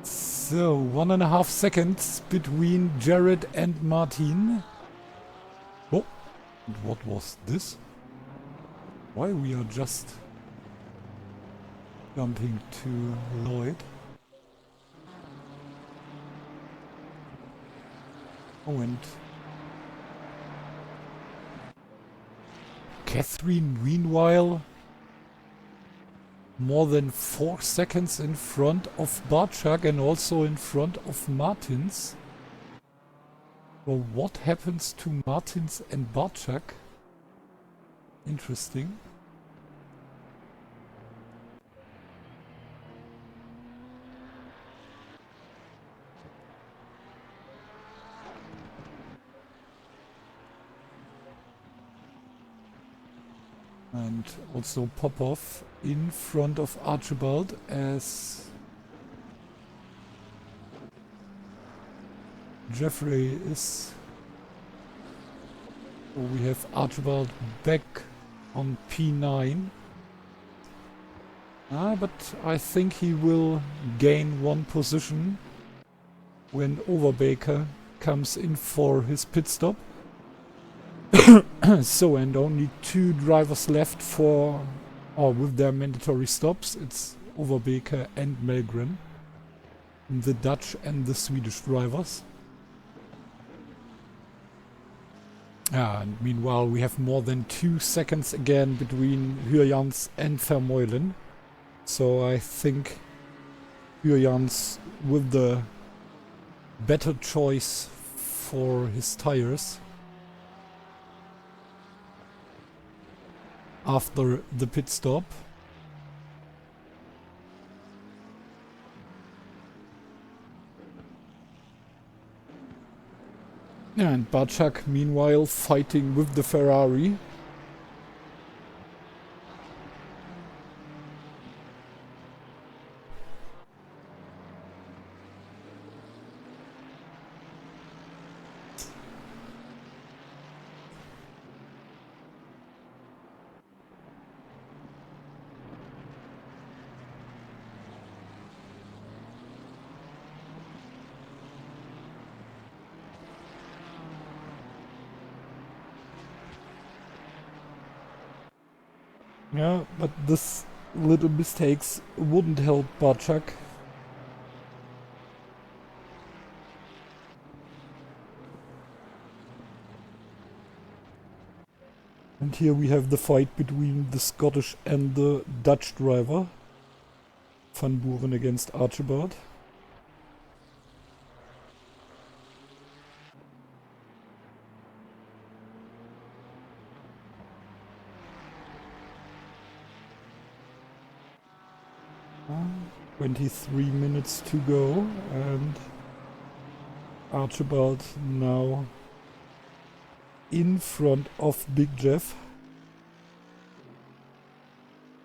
So, 1.5 seconds between Jared and Martin. Oh, what was this? Why we are just jumping to Lloyd? Oh, and Catherine, meanwhile, more than 4 seconds in front of Barczak and also in front of Martins. Well, what happens to Martins and Barczak? Interesting. And also Popov in front of Archibald as Jeffrey is. So we have Archibald back on P9. But I think he will gain 1 position when Overbaker comes in for his pit stop. So, and only 2 drivers left for, or with their mandatory stops. It's Overbaker and Melgren, the Dutch and the Swedish drivers. And meanwhile we have more than 2 seconds again between Hürjans and Vermeulen. So I think Hürjans with the better choice for his tires after the pit stop. And Barczak meanwhile fighting with the Ferrari. Yeah, but this little mistakes wouldn't help Barczak. And here we have the fight between the Scottish and the Dutch driver. Van Buren against Archibald. Uh, 23 minutes to go, and Archibald now in front of Big Jeff.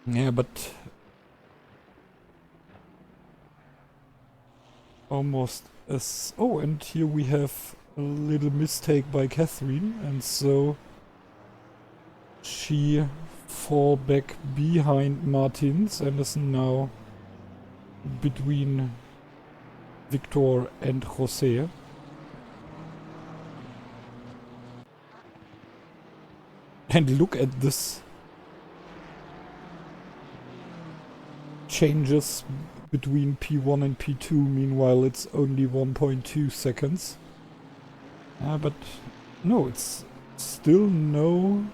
Yeah, but almost as... Oh, and here we have a little mistake by Catherine, and so she fall back behind Martins and is now between Victor and José. And look at this changes between P1 and P2. Meanwhile, it's only 1.2 seconds. But it's still no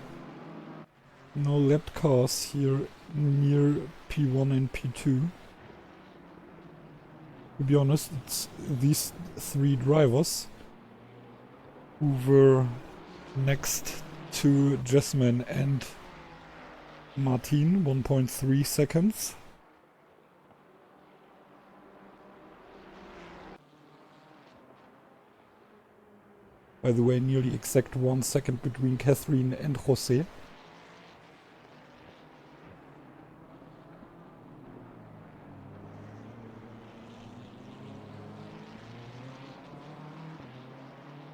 lap cars here near P1 and P2. To be honest, it's these three drivers who were next to Jasmine and Martin, 1.3 seconds. By the way, nearly exact 1 second between Catherine and Jose.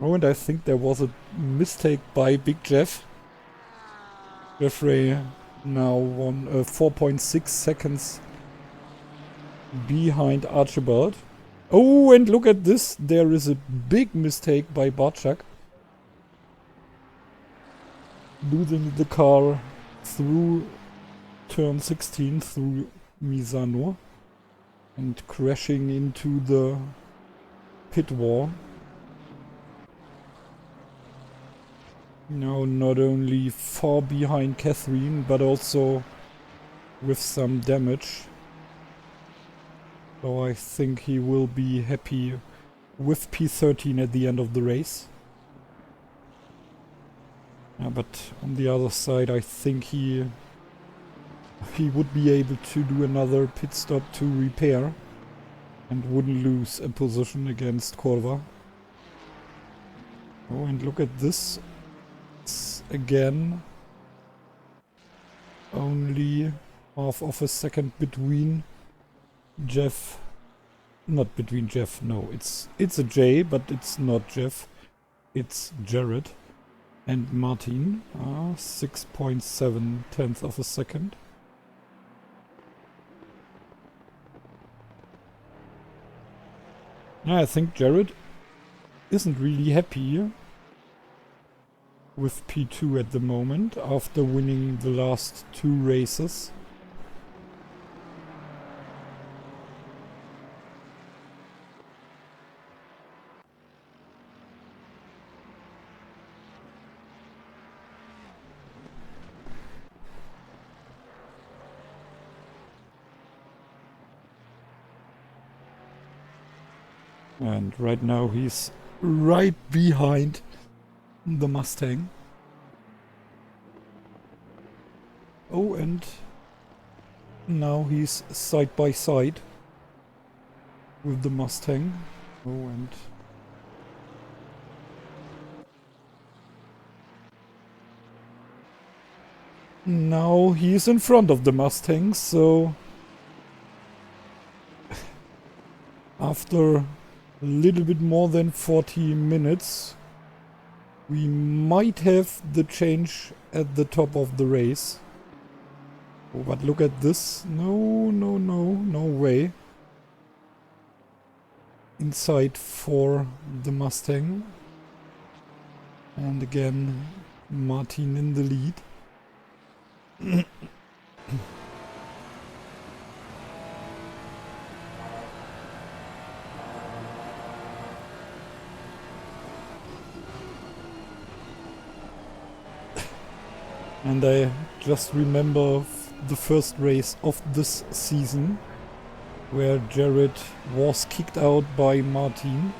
Oh, and I think there was a mistake by Big Jeff. Jeffrey now 4.6 seconds behind Archibald. Oh, and look at this. There is a big mistake by Barczak. Losing the car through turn 16, through Misano. And crashing into the pit wall. Now not only far behind Catherine, but also with some damage. So I think he will be happy with P13 at the end of the race. Yeah, but on the other side, I think he would be able to do another pit stop to repair and wouldn't lose a position against Corva. Oh, and look at this. It's again only half of a second between Jeff. Not between Jeff, no, it's a J, but it's not Jeff. It's Jared and Martin. 6.7 tenths of a second. Yeah, I think Jared isn't really happy with P2 at the moment after winning the last 2 races. And right now he's right behind the Mustang. Oh, and now he's side by side with the Mustang. Oh, and now he's in front of the Mustang, so after a little bit more than 40 minutes, we might have the change at the top of the race. Oh, but look at this. No, no, no, no way. Inside for the Mustang. And again, Martin in the lead. And I just remember the first race of this season where Jared was kicked out by Martin.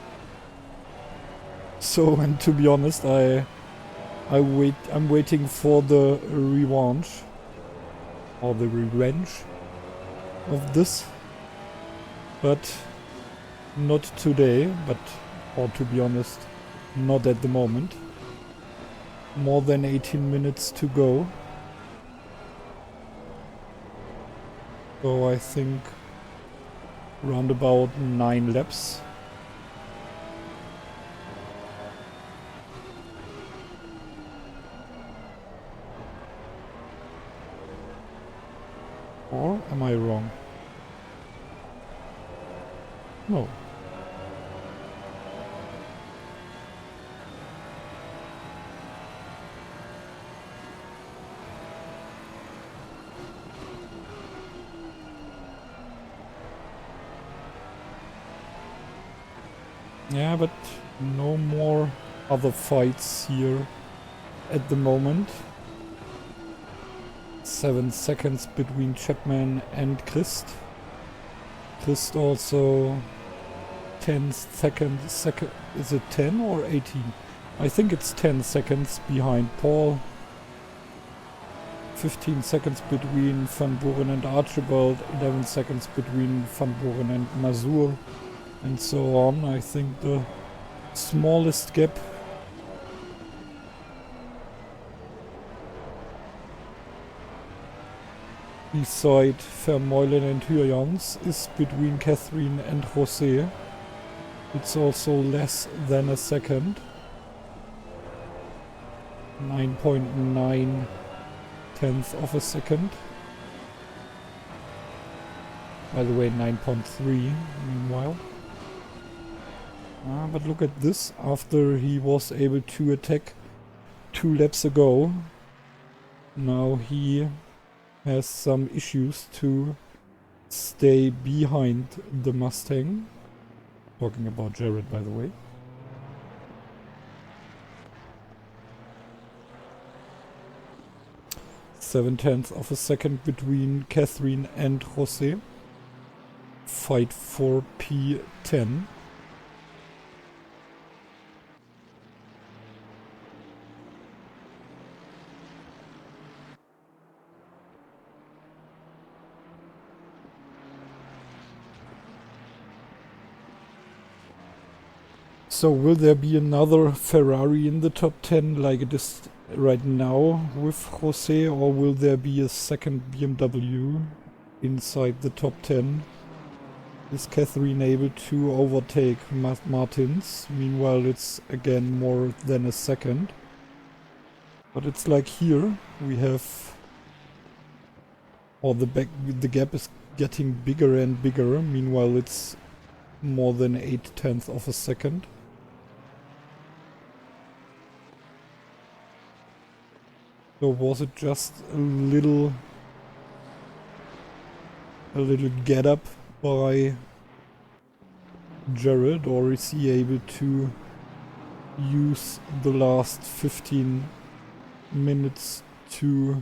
So, and to be honest, I'm waiting for the revanche or the revenge of this, but not today, or to be honest, not at the moment. More than 18 minutes to go. So I think round about 9 laps. Or am I wrong? No. Yeah, but no more other fights here at the moment. 7 seconds between Chapman and Christ. Christ also 10 seconds, is it 10 or 18? I think it's 10 seconds behind Paul. 15 seconds between Van Buren and Archibald, 11 seconds between Van Buren and Mazur, and so on. I think the smallest gap beside Vermeulen and Hyans is between Catherine and José. It's also less than a second. 9.9 tenths of a second. By the way, 9.3 meanwhile. But look at this. After he was able to attack 2 laps ago, now he has some issues to stay behind the Mustang. Talking about Jared, by the way. Seven tenths of a second between Catherine and José. Fight for P10. So will there be another Ferrari in the top 10 like it is right now with José, or will there be a second BMW inside the top 10? Is Catherine able to overtake Martins? Meanwhile, it's again more than a second. But it's like here we have, or the gap is getting bigger and bigger. Meanwhile, it's more than 8 tenths of a second. So was it just a little get up by Jared, or is he able to use the last 15 minutes to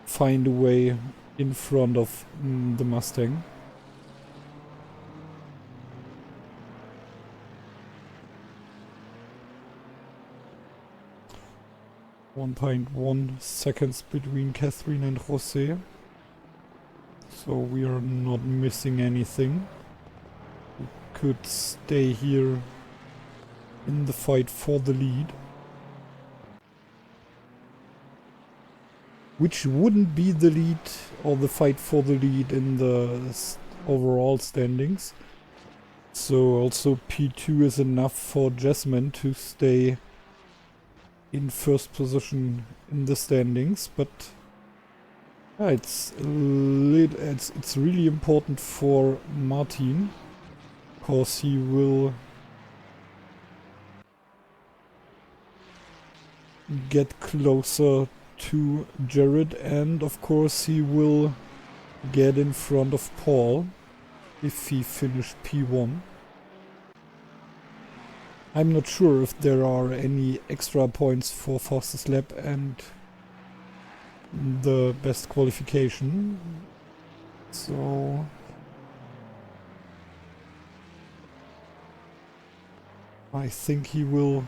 find a way in front of the Mustang? 1.1 seconds between Catherine and José. So we are not missing anything. We could stay here in the fight for the lead. Which wouldn't be the lead or the fight for the lead in the overall standings. So also P2 is enough for Jasmine to stay in first position in the standings, but yeah, it's really important for Martin, because he will get closer to Jared, and of course he will get in front of Paul if he finished P1. I'm not sure if there are any extra points for fastest lap and the best qualification. So I think he will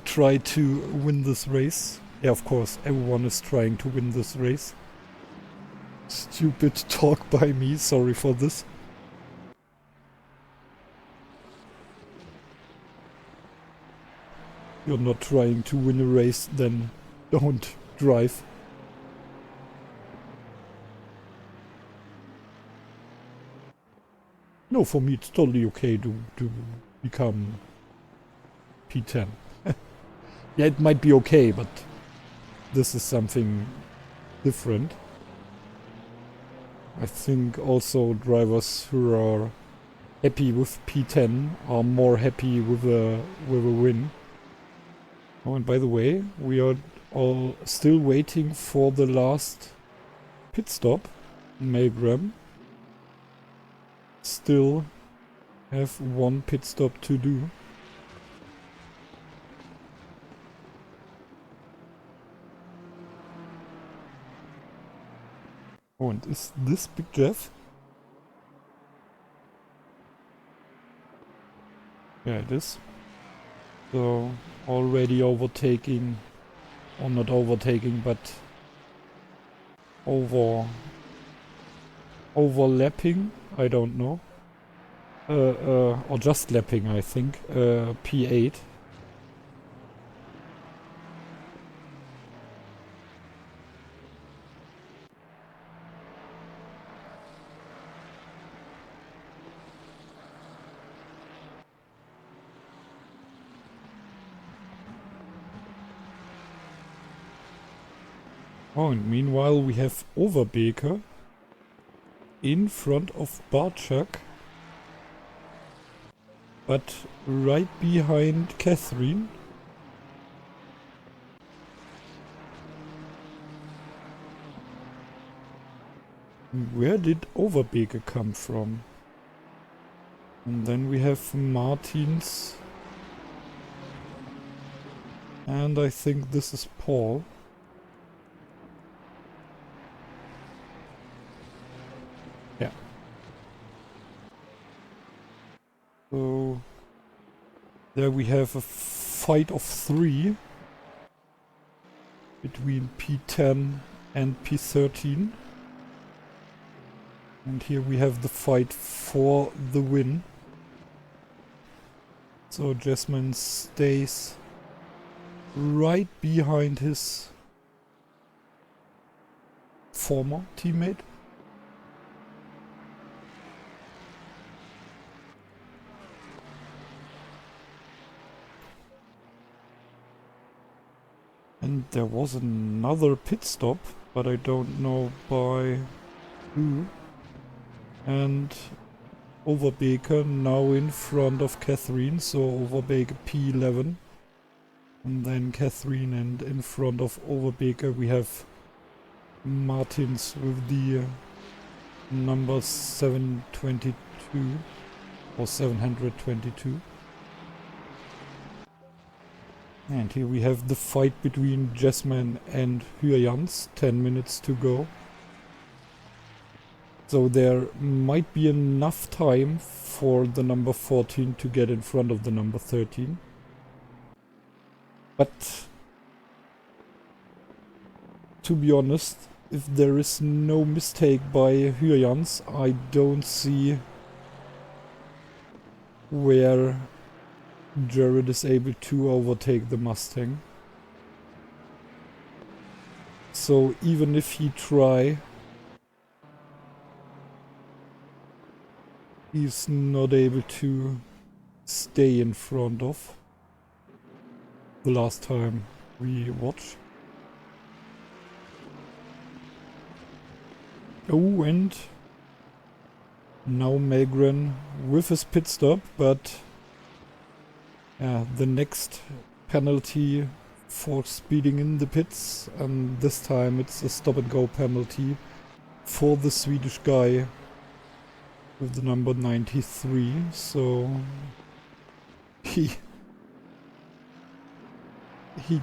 try to win this race. Yeah, of course, everyone is trying to win this race. Stupid talk by me, sorry for this. You're not trying to win a race, then don't drive. No, for me it's totally okay to become P10. Yeah, it might be okay, but this is something different. I think also drivers who are happy with P10 are more happy with a win. Oh, and by the way, we are all still waiting for the last pit stop. Milgram still have one pit stop to do. Oh, and is this Big Jeff? Yeah, it is. So, already overtaking, or not overtaking, but overlapping, I don't know. Or just lapping, I think. P8. Oh, and meanwhile we have Overbeker in front of Barczak, but right behind Catherine. Where did Overbeker come from? And then we have Martins. And I think this is Paul. Yeah. So there we have a fight of 3 between P10 and P13. And here we have the fight for the win. So Jasmine stays right behind his former teammate. And there was another pit stop, but I don't know by who. And Overbeker now in front of Catherine, so Overbeker P11. And then Catherine, and in front of Overbeker we have Martins with the number 722 or 722. And here we have the fight between Jasmine and Hyans, 10 minutes to go. So there might be enough time for the number 14 to get in front of the number 13. But to be honest, if there is no mistake by Hyans, I don't see where Jared is able to overtake the Mustang. So even if he try, he's not able to stay in front of the last time we watched. Oh, and now Melgren with his pit stop, but the next penalty for speeding in the pits, and this time it's a stop and go penalty for the Swedish guy with the number 93, so he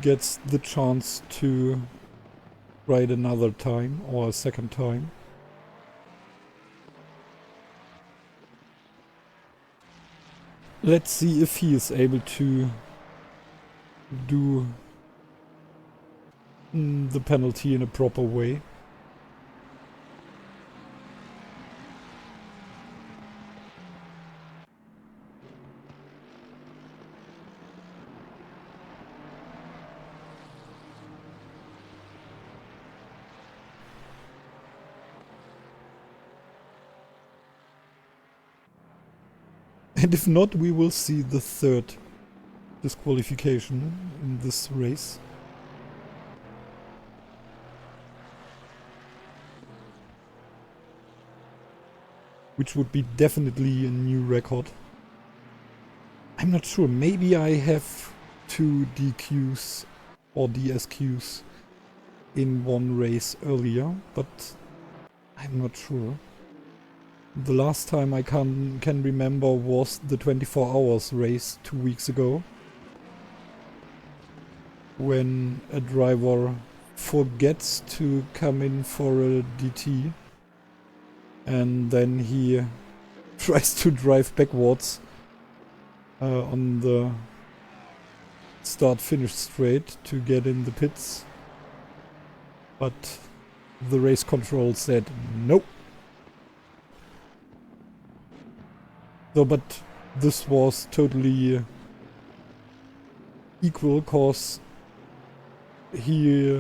gets the chance to ride another time, or a second time. Let's see if he is able to do the penalty in a proper way. And if not, we will see the third disqualification in this race. Which would be definitely a new record. I'm not sure, maybe I have 2 DQs or DSQs in one race earlier, but I'm not sure. The last time I can remember was the 24 hours race 2 weeks ago, when a driver forgets to come in for a DT and then he tries to drive backwards on the start-finish straight to get in the pits, but the race control said no. So, but this was totally equal, cause he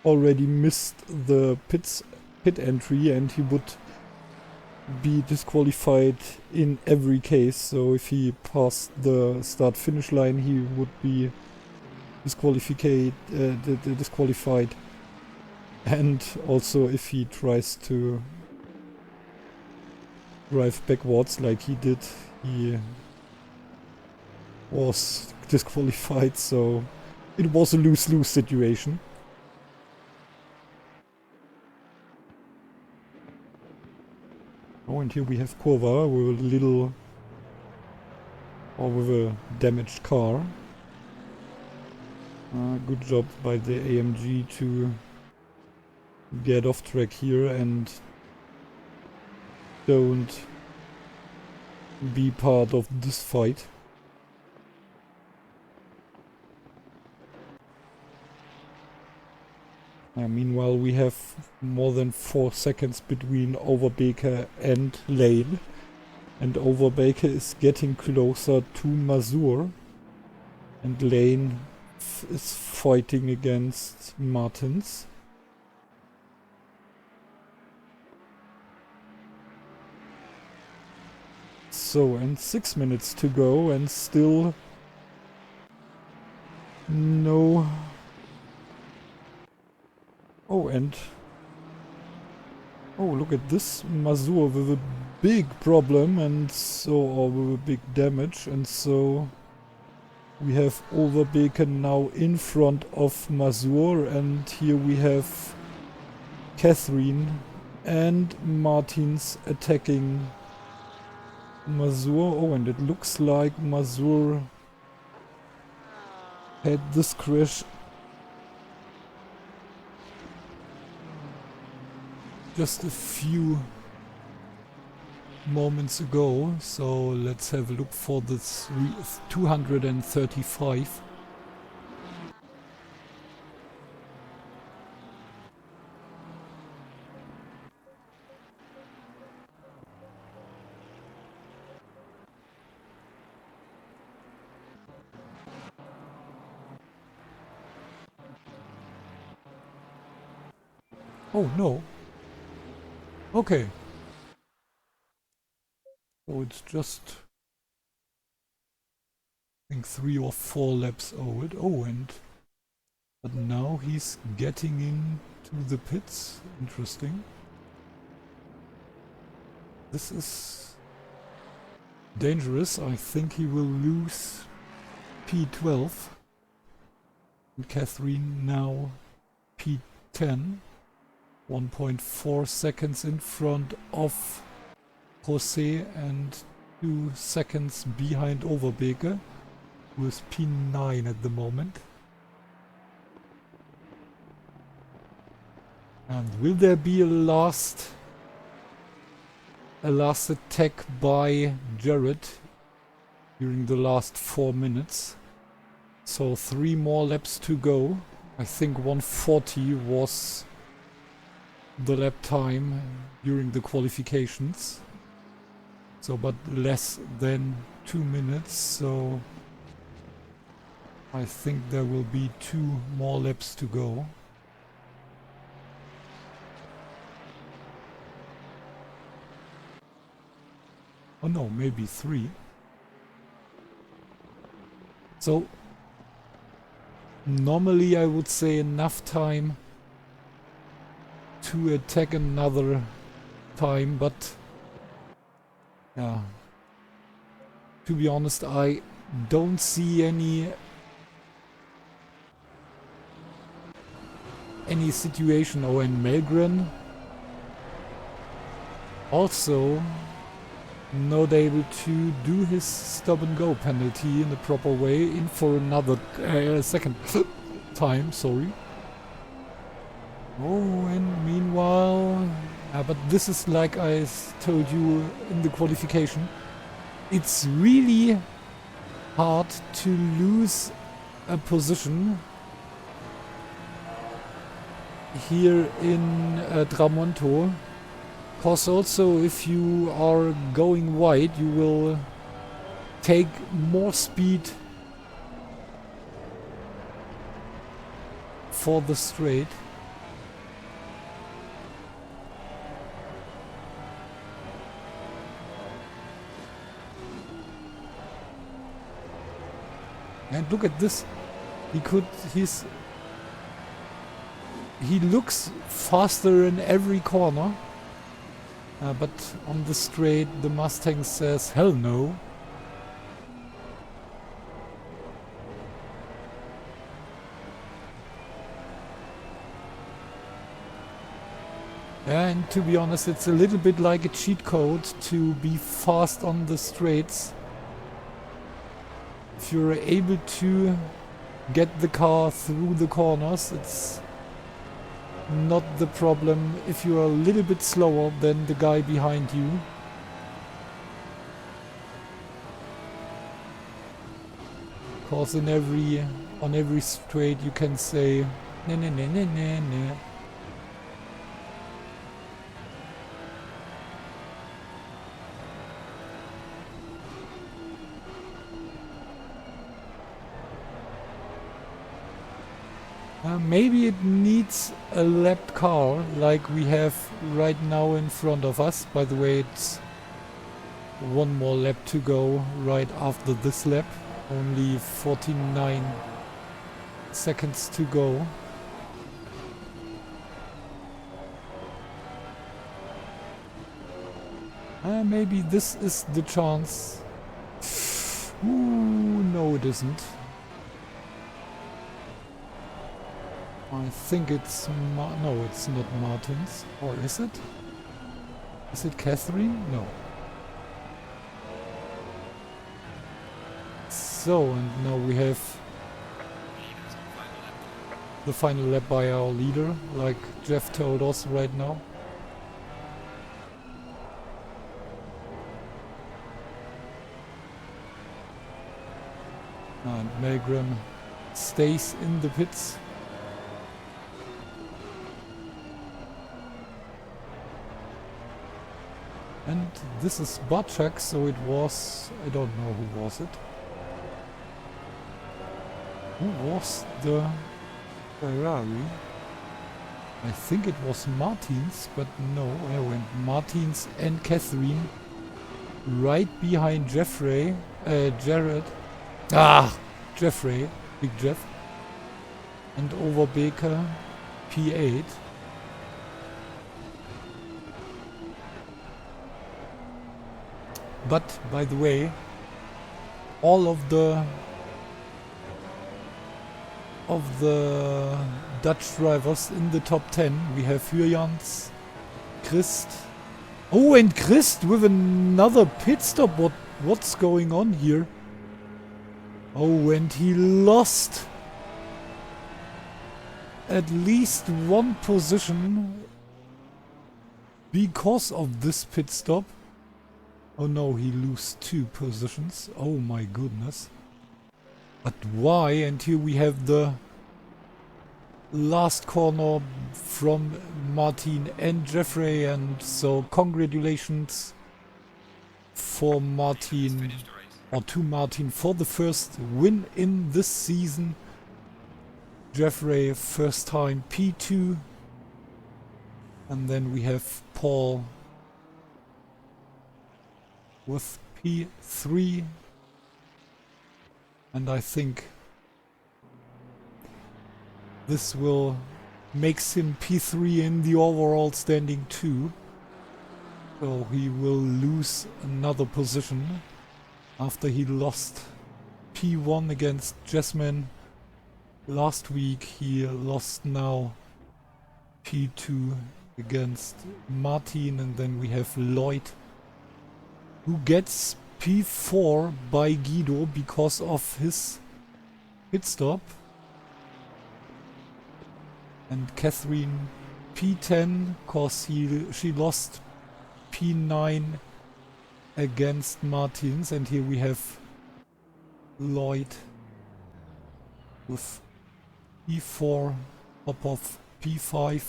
already missed the pit entry and he would be disqualified in every case. So if he passed the start finish line, he would be disqualified. And also if he tries to drive backwards like he did, he was disqualified. So it was a lose-lose situation. Oh, and here we have Kurva with a little, or with a damaged car. Good job by the AMG to get off track here and don't be part of this fight. Meanwhile, we have more than 4 seconds between Overbeker and Lane. And Overbeker is getting closer to Mazur. And Lane is fighting against Martins. So, and 6 minutes to go and still no... Oh, and... Oh, look at this. Mazur with a big problem and so... or with a big damage, and so... We have Overbeker now in front of Mazur, and here we have Catherine and Martins attacking Mazur. Oh, and it looks like Mazur had this crash just a few moments ago, so let's have a look for this 235. Oh no. Okay. So it's just, I think, 3 or 4 laps old. Oh, and but now he's getting into the pits. Interesting. This is dangerous. I think he will lose P12. And Catherine now P10. 1.4 seconds in front of Jose and 2 seconds behind Overbeker, who is P9 at the moment. And will there be a last attack by Jared during the last 4 minutes? So 3 more laps to go. I think 140 was the lap time during the qualifications. So, but less than 2 minutes, so I think there will be 2 more laps to go. Oh no, maybe 3. So, normally I would say enough time to attack another time, but yeah, to be honest, I don't see any situation. Oh, and Melgren also not able to do his stop and go penalty in the proper way, in for another second time, sorry. Oh, and meanwhile, but this is like told you in the qualification. It's really hard to lose a position here in Tramonto. Because also if you are going wide, you will take more speed for the straight. And look at this. He looks faster in every corner. But on the straight, the Mustang says, hell no. And to be honest, it's a little bit like a cheat code to be fast on the straights. If you're able to get the car through the corners, it's not the problem if you're a little bit slower than the guy behind you. Cause on every straight you can say nah nah nah nah nah nah. Maybe it needs a lapped car like we have right now in front of us. By the way, it's one more lap to go right after this lap. Only 49 seconds to go. Maybe this is the chance. Ooh, no it isn't. I think it's no, it's not Martin's. Or is it? Is it Catherine? No. So, and now we have the final lap by our leader, like Jeff told us right now. And Milgram stays in the pits. And this is Barczak, so it was... I don't know who was it. Who was the Ferrari? I think it was Martin's, but no, I went Martin's and Catherine. Right behind Jeffrey, Jared. Jeffrey, Big Jeff. And over Baker, P8. But, by the way, all of the Dutch drivers in the top 10, we have Jurjans, Christ. Oh, and Christ with another pit stop. What's going on here? Oh, and he lost at least one position because of this pit stop. Oh no, he lose 2 positions. Oh my goodness. But why? And here we have the last corner from Martin and Jeffrey, and so congratulations for Martin, or to Martin, for the first win in this season. Jeffrey first time P2, and then we have Paul with P3, and I think this will makes him P3 in the overall standing too. So he will lose another position after he lost P1 against Jasmine last week. He lost now P2 against Martin, and then we have Lloyd, who gets P4 by Guido because of his pit stop. And Catherine P10 cause she lost P9 against Martins, and here we have Lloyd with P4 top of P5.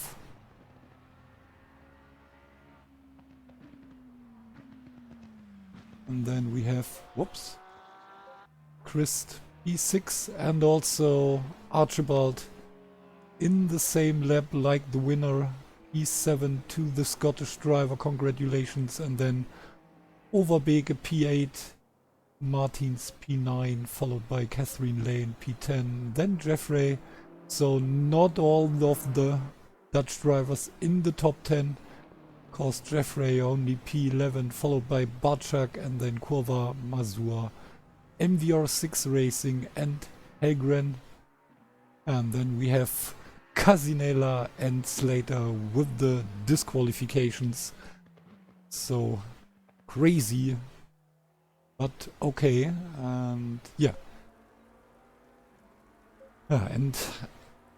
And then we have, whoops, Christ P6 and also Archibald in the same lap like the winner, P7 to the Scottish driver, congratulations. And then Overbeek P8, Martins P9, followed by Catherine Lane P10, then Jeffrey. So not all of the Dutch drivers in the top 10, cause Jeffrey only P11, followed by Barczak and then Kurva, Mazur, MVR6 Racing and Helgren. And then we have Casinella and Slater with the disqualifications. So crazy, but okay. And yeah. And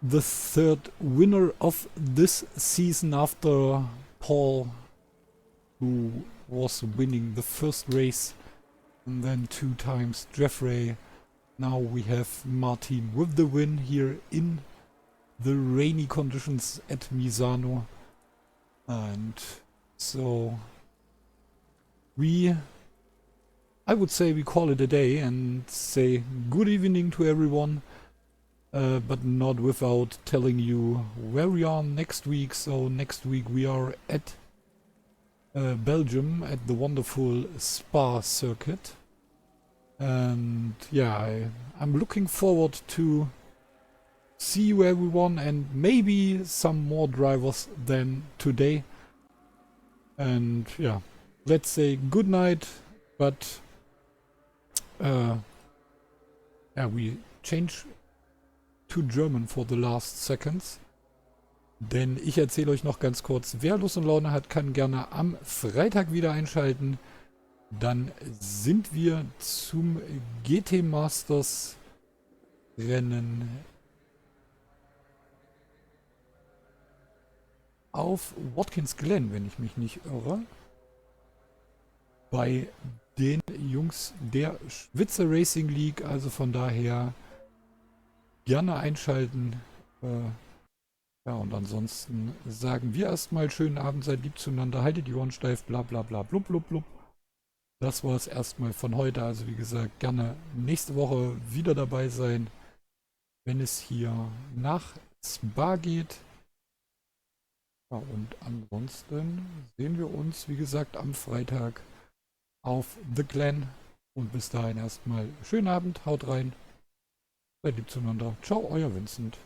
the third winner of this season after Paul, who was winning the first race, and then 2 times Jeffrey. Now we have Martin with the win here in the rainy conditions at Misano. And so I would say we call it a day and say good evening to everyone, but not without telling you where we are next week. So next week we are at Belgium at the wonderful Spa circuit. And yeah, I'm looking forward to see you everyone, and maybe some more drivers than today. And yeah, let's say good night, but yeah, we change to German for the last seconds. Denn ich erzähle euch noch ganz kurz, wer Lust und Laune hat, kann gerne am Freitag wieder einschalten. Dann sind wir zum GT Masters Rennen auf Watkins Glen, wenn ich mich nicht irre. Bei den Jungs der Schwitzer Racing League. Also von daher gerne einschalten. Ja, und ansonsten sagen wir erstmal schönen Abend, seid lieb zueinander, haltet die Ohren steif, bla bla bla, blub blub blub. Das war es erstmal von heute. Also wie gesagt, gerne nächste Woche wieder dabei sein, wenn es hier nach Spa geht. Ja, und ansonsten sehen wir uns, wie gesagt, am Freitag auf The Glen. Und bis dahin erstmal schönen Abend, haut rein, seid lieb zueinander. Ciao, euer Vincent.